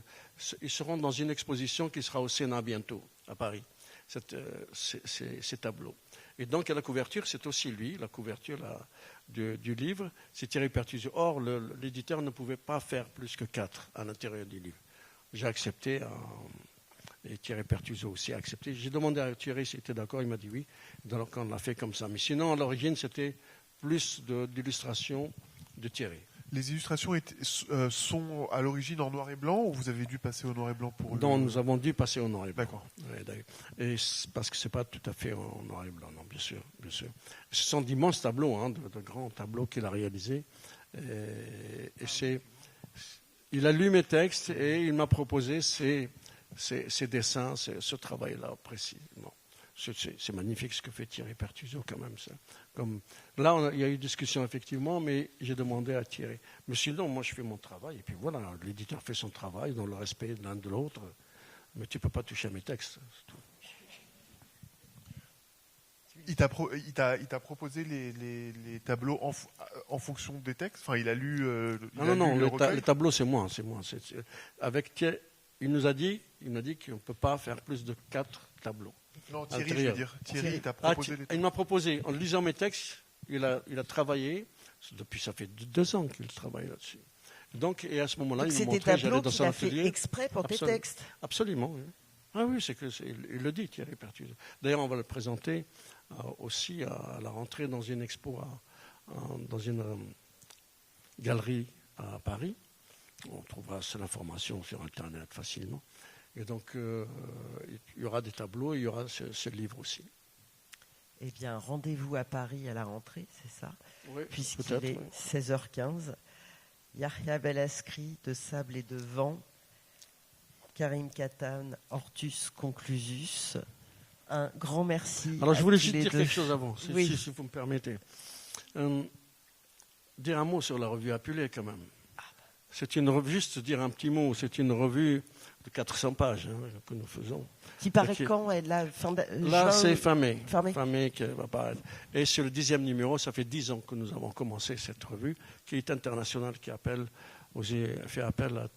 ils seront dans une exposition qui sera au Sénat bientôt, à Paris, ces tableaux. Et donc, à la couverture, c'est aussi lui, la couverture du livre, c'est Thierry Pertuiseau. Or, l'éditeur ne pouvait pas faire plus que 4 à l'intérieur du livre. J'ai accepté, et Thierry Pertuiseau aussi a accepté. J'ai demandé à Thierry s'il était d'accord, il m'a dit oui. Donc, on l'a fait comme ça. Mais sinon, à l'origine, c'était plus d'illustrations de Thierry. Les illustrations sont à l'origine en noir et blanc, ou vous avez dû passer au noir et blanc pour Non, nous avons dû passer au noir et blanc. D'accord. Ouais, et parce que ce n'est pas tout à fait en noir et blanc, non, bien sûr. Ce sont d'immenses tableaux, de grands tableaux qu'il a réalisés. Il a lu mes textes et il m'a proposé ces dessins, ce travail-là précisément. C'est magnifique ce que fait Thierry Pertuiseau quand même. Ça. Là, il y a eu discussion effectivement, mais j'ai demandé à Thierry. Mais sinon, moi je fais mon travail, et puis voilà, l'éditeur fait son travail dans le respect de l'un de l'autre, mais tu ne peux pas toucher à mes textes. C'est tout. Il t'a proposé les tableaux en fonction des textes. Enfin, il a lu. Non, le tableau c'est moi. Avec Thierry, il m'a dit qu'on ne peut pas faire plus de 4 tableaux. Non, Thierry, je veux dire. Thierry t'a proposé il m'a proposé, en lisant mes textes, il a travaillé. Depuis, ça fait 2 ans qu'il travaille là-dessus. Donc, et à ce moment-là, il m'a montré, j'allais dans son atelier. C'est des tableaux qu'il a fait exprès pour tes textes. Absolument, oui. Ah oui, il le dit, Thierry Pertuiseau. D'ailleurs, on va le présenter aussi à la rentrée dans une expo, dans une galerie à Paris. On trouvera cette information sur Internet facilement. Et donc, il y aura des tableaux, il y aura ce livre aussi. Eh bien, rendez-vous à Paris à la rentrée, c'est ça? Oui, puisqu'il est 16h15. Yahya Belaskri, de Sable et de Vent. Karim Kattan, Hortus Conclusus. Un grand merci. Alors, je voulais juste dire quelque chose avant, si vous me permettez. Dire un mot sur la revue Apulée, quand même. C'est une revue, juste dire un petit mot, c'est une revue de 400 pages que nous faisons. Qui paraît quand Là, c'est fin mai. Fin mai qui va paraître. Et sur le 10e numéro, ça fait 10 ans que nous avons commencé cette revue, qui est internationale, qui fait appel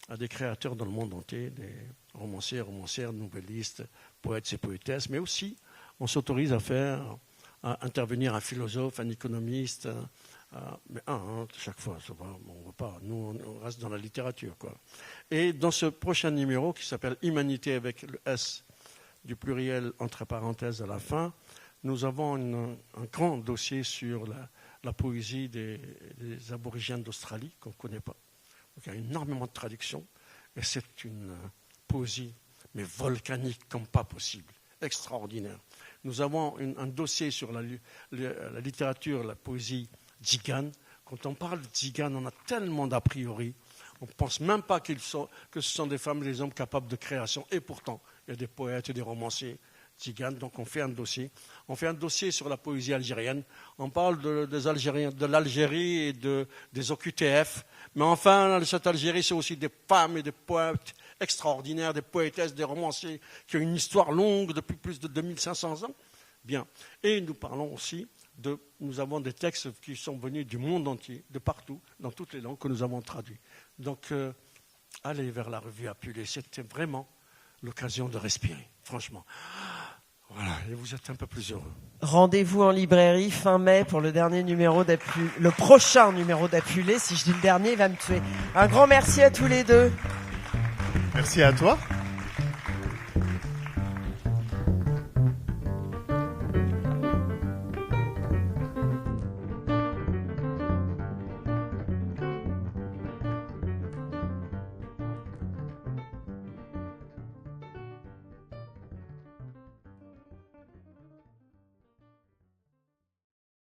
à des créateurs dans le monde entier, des romanciers, romancières, nouvellistes, poètes et poétesses, mais aussi on s'autorise à intervenir un philosophe, un économiste, mais chaque fois, ça va, on va pas, nous on reste dans la littérature, quoi. Et dans ce prochain numéro qui s'appelle Humanité avec le S du pluriel entre parenthèses à la fin, nous avons un grand dossier sur la poésie des aborigènes d'Australie qu'on ne connaît pas. Donc, il y a énormément de traductions et c'est une poésie mais volcanique comme pas possible, extraordinaire. Nous avons un dossier sur la littérature, la poésie tzigane. Quand on parle de tzigane, on a tellement d'a priori. On ne pense même pas que ce sont des femmes et des hommes capables de création. Et pourtant, il y a des poètes et des romanciers tziganes. Donc on fait un dossier. On fait un dossier sur la poésie algérienne. On parle des Algériens, de l'Algérie et des OQTF. Mais enfin, cette Algérie, c'est aussi des femmes et des poètes extraordinaires, des poétesses, des romanciers qui ont une histoire longue depuis plus de 2500 ans. Bien. Et nous parlons aussi nous avons des textes qui sont venus du monde entier, de partout, dans toutes les langues que nous avons traduits. Donc, allez vers la revue Apulée. C'était vraiment l'occasion de respirer, franchement. Voilà, et vous êtes un peu plus heureux. Rendez-vous en librairie fin mai pour le prochain numéro d'Apulée. Si je dis le dernier, il va me tuer. Un grand merci à tous les deux. Merci à toi.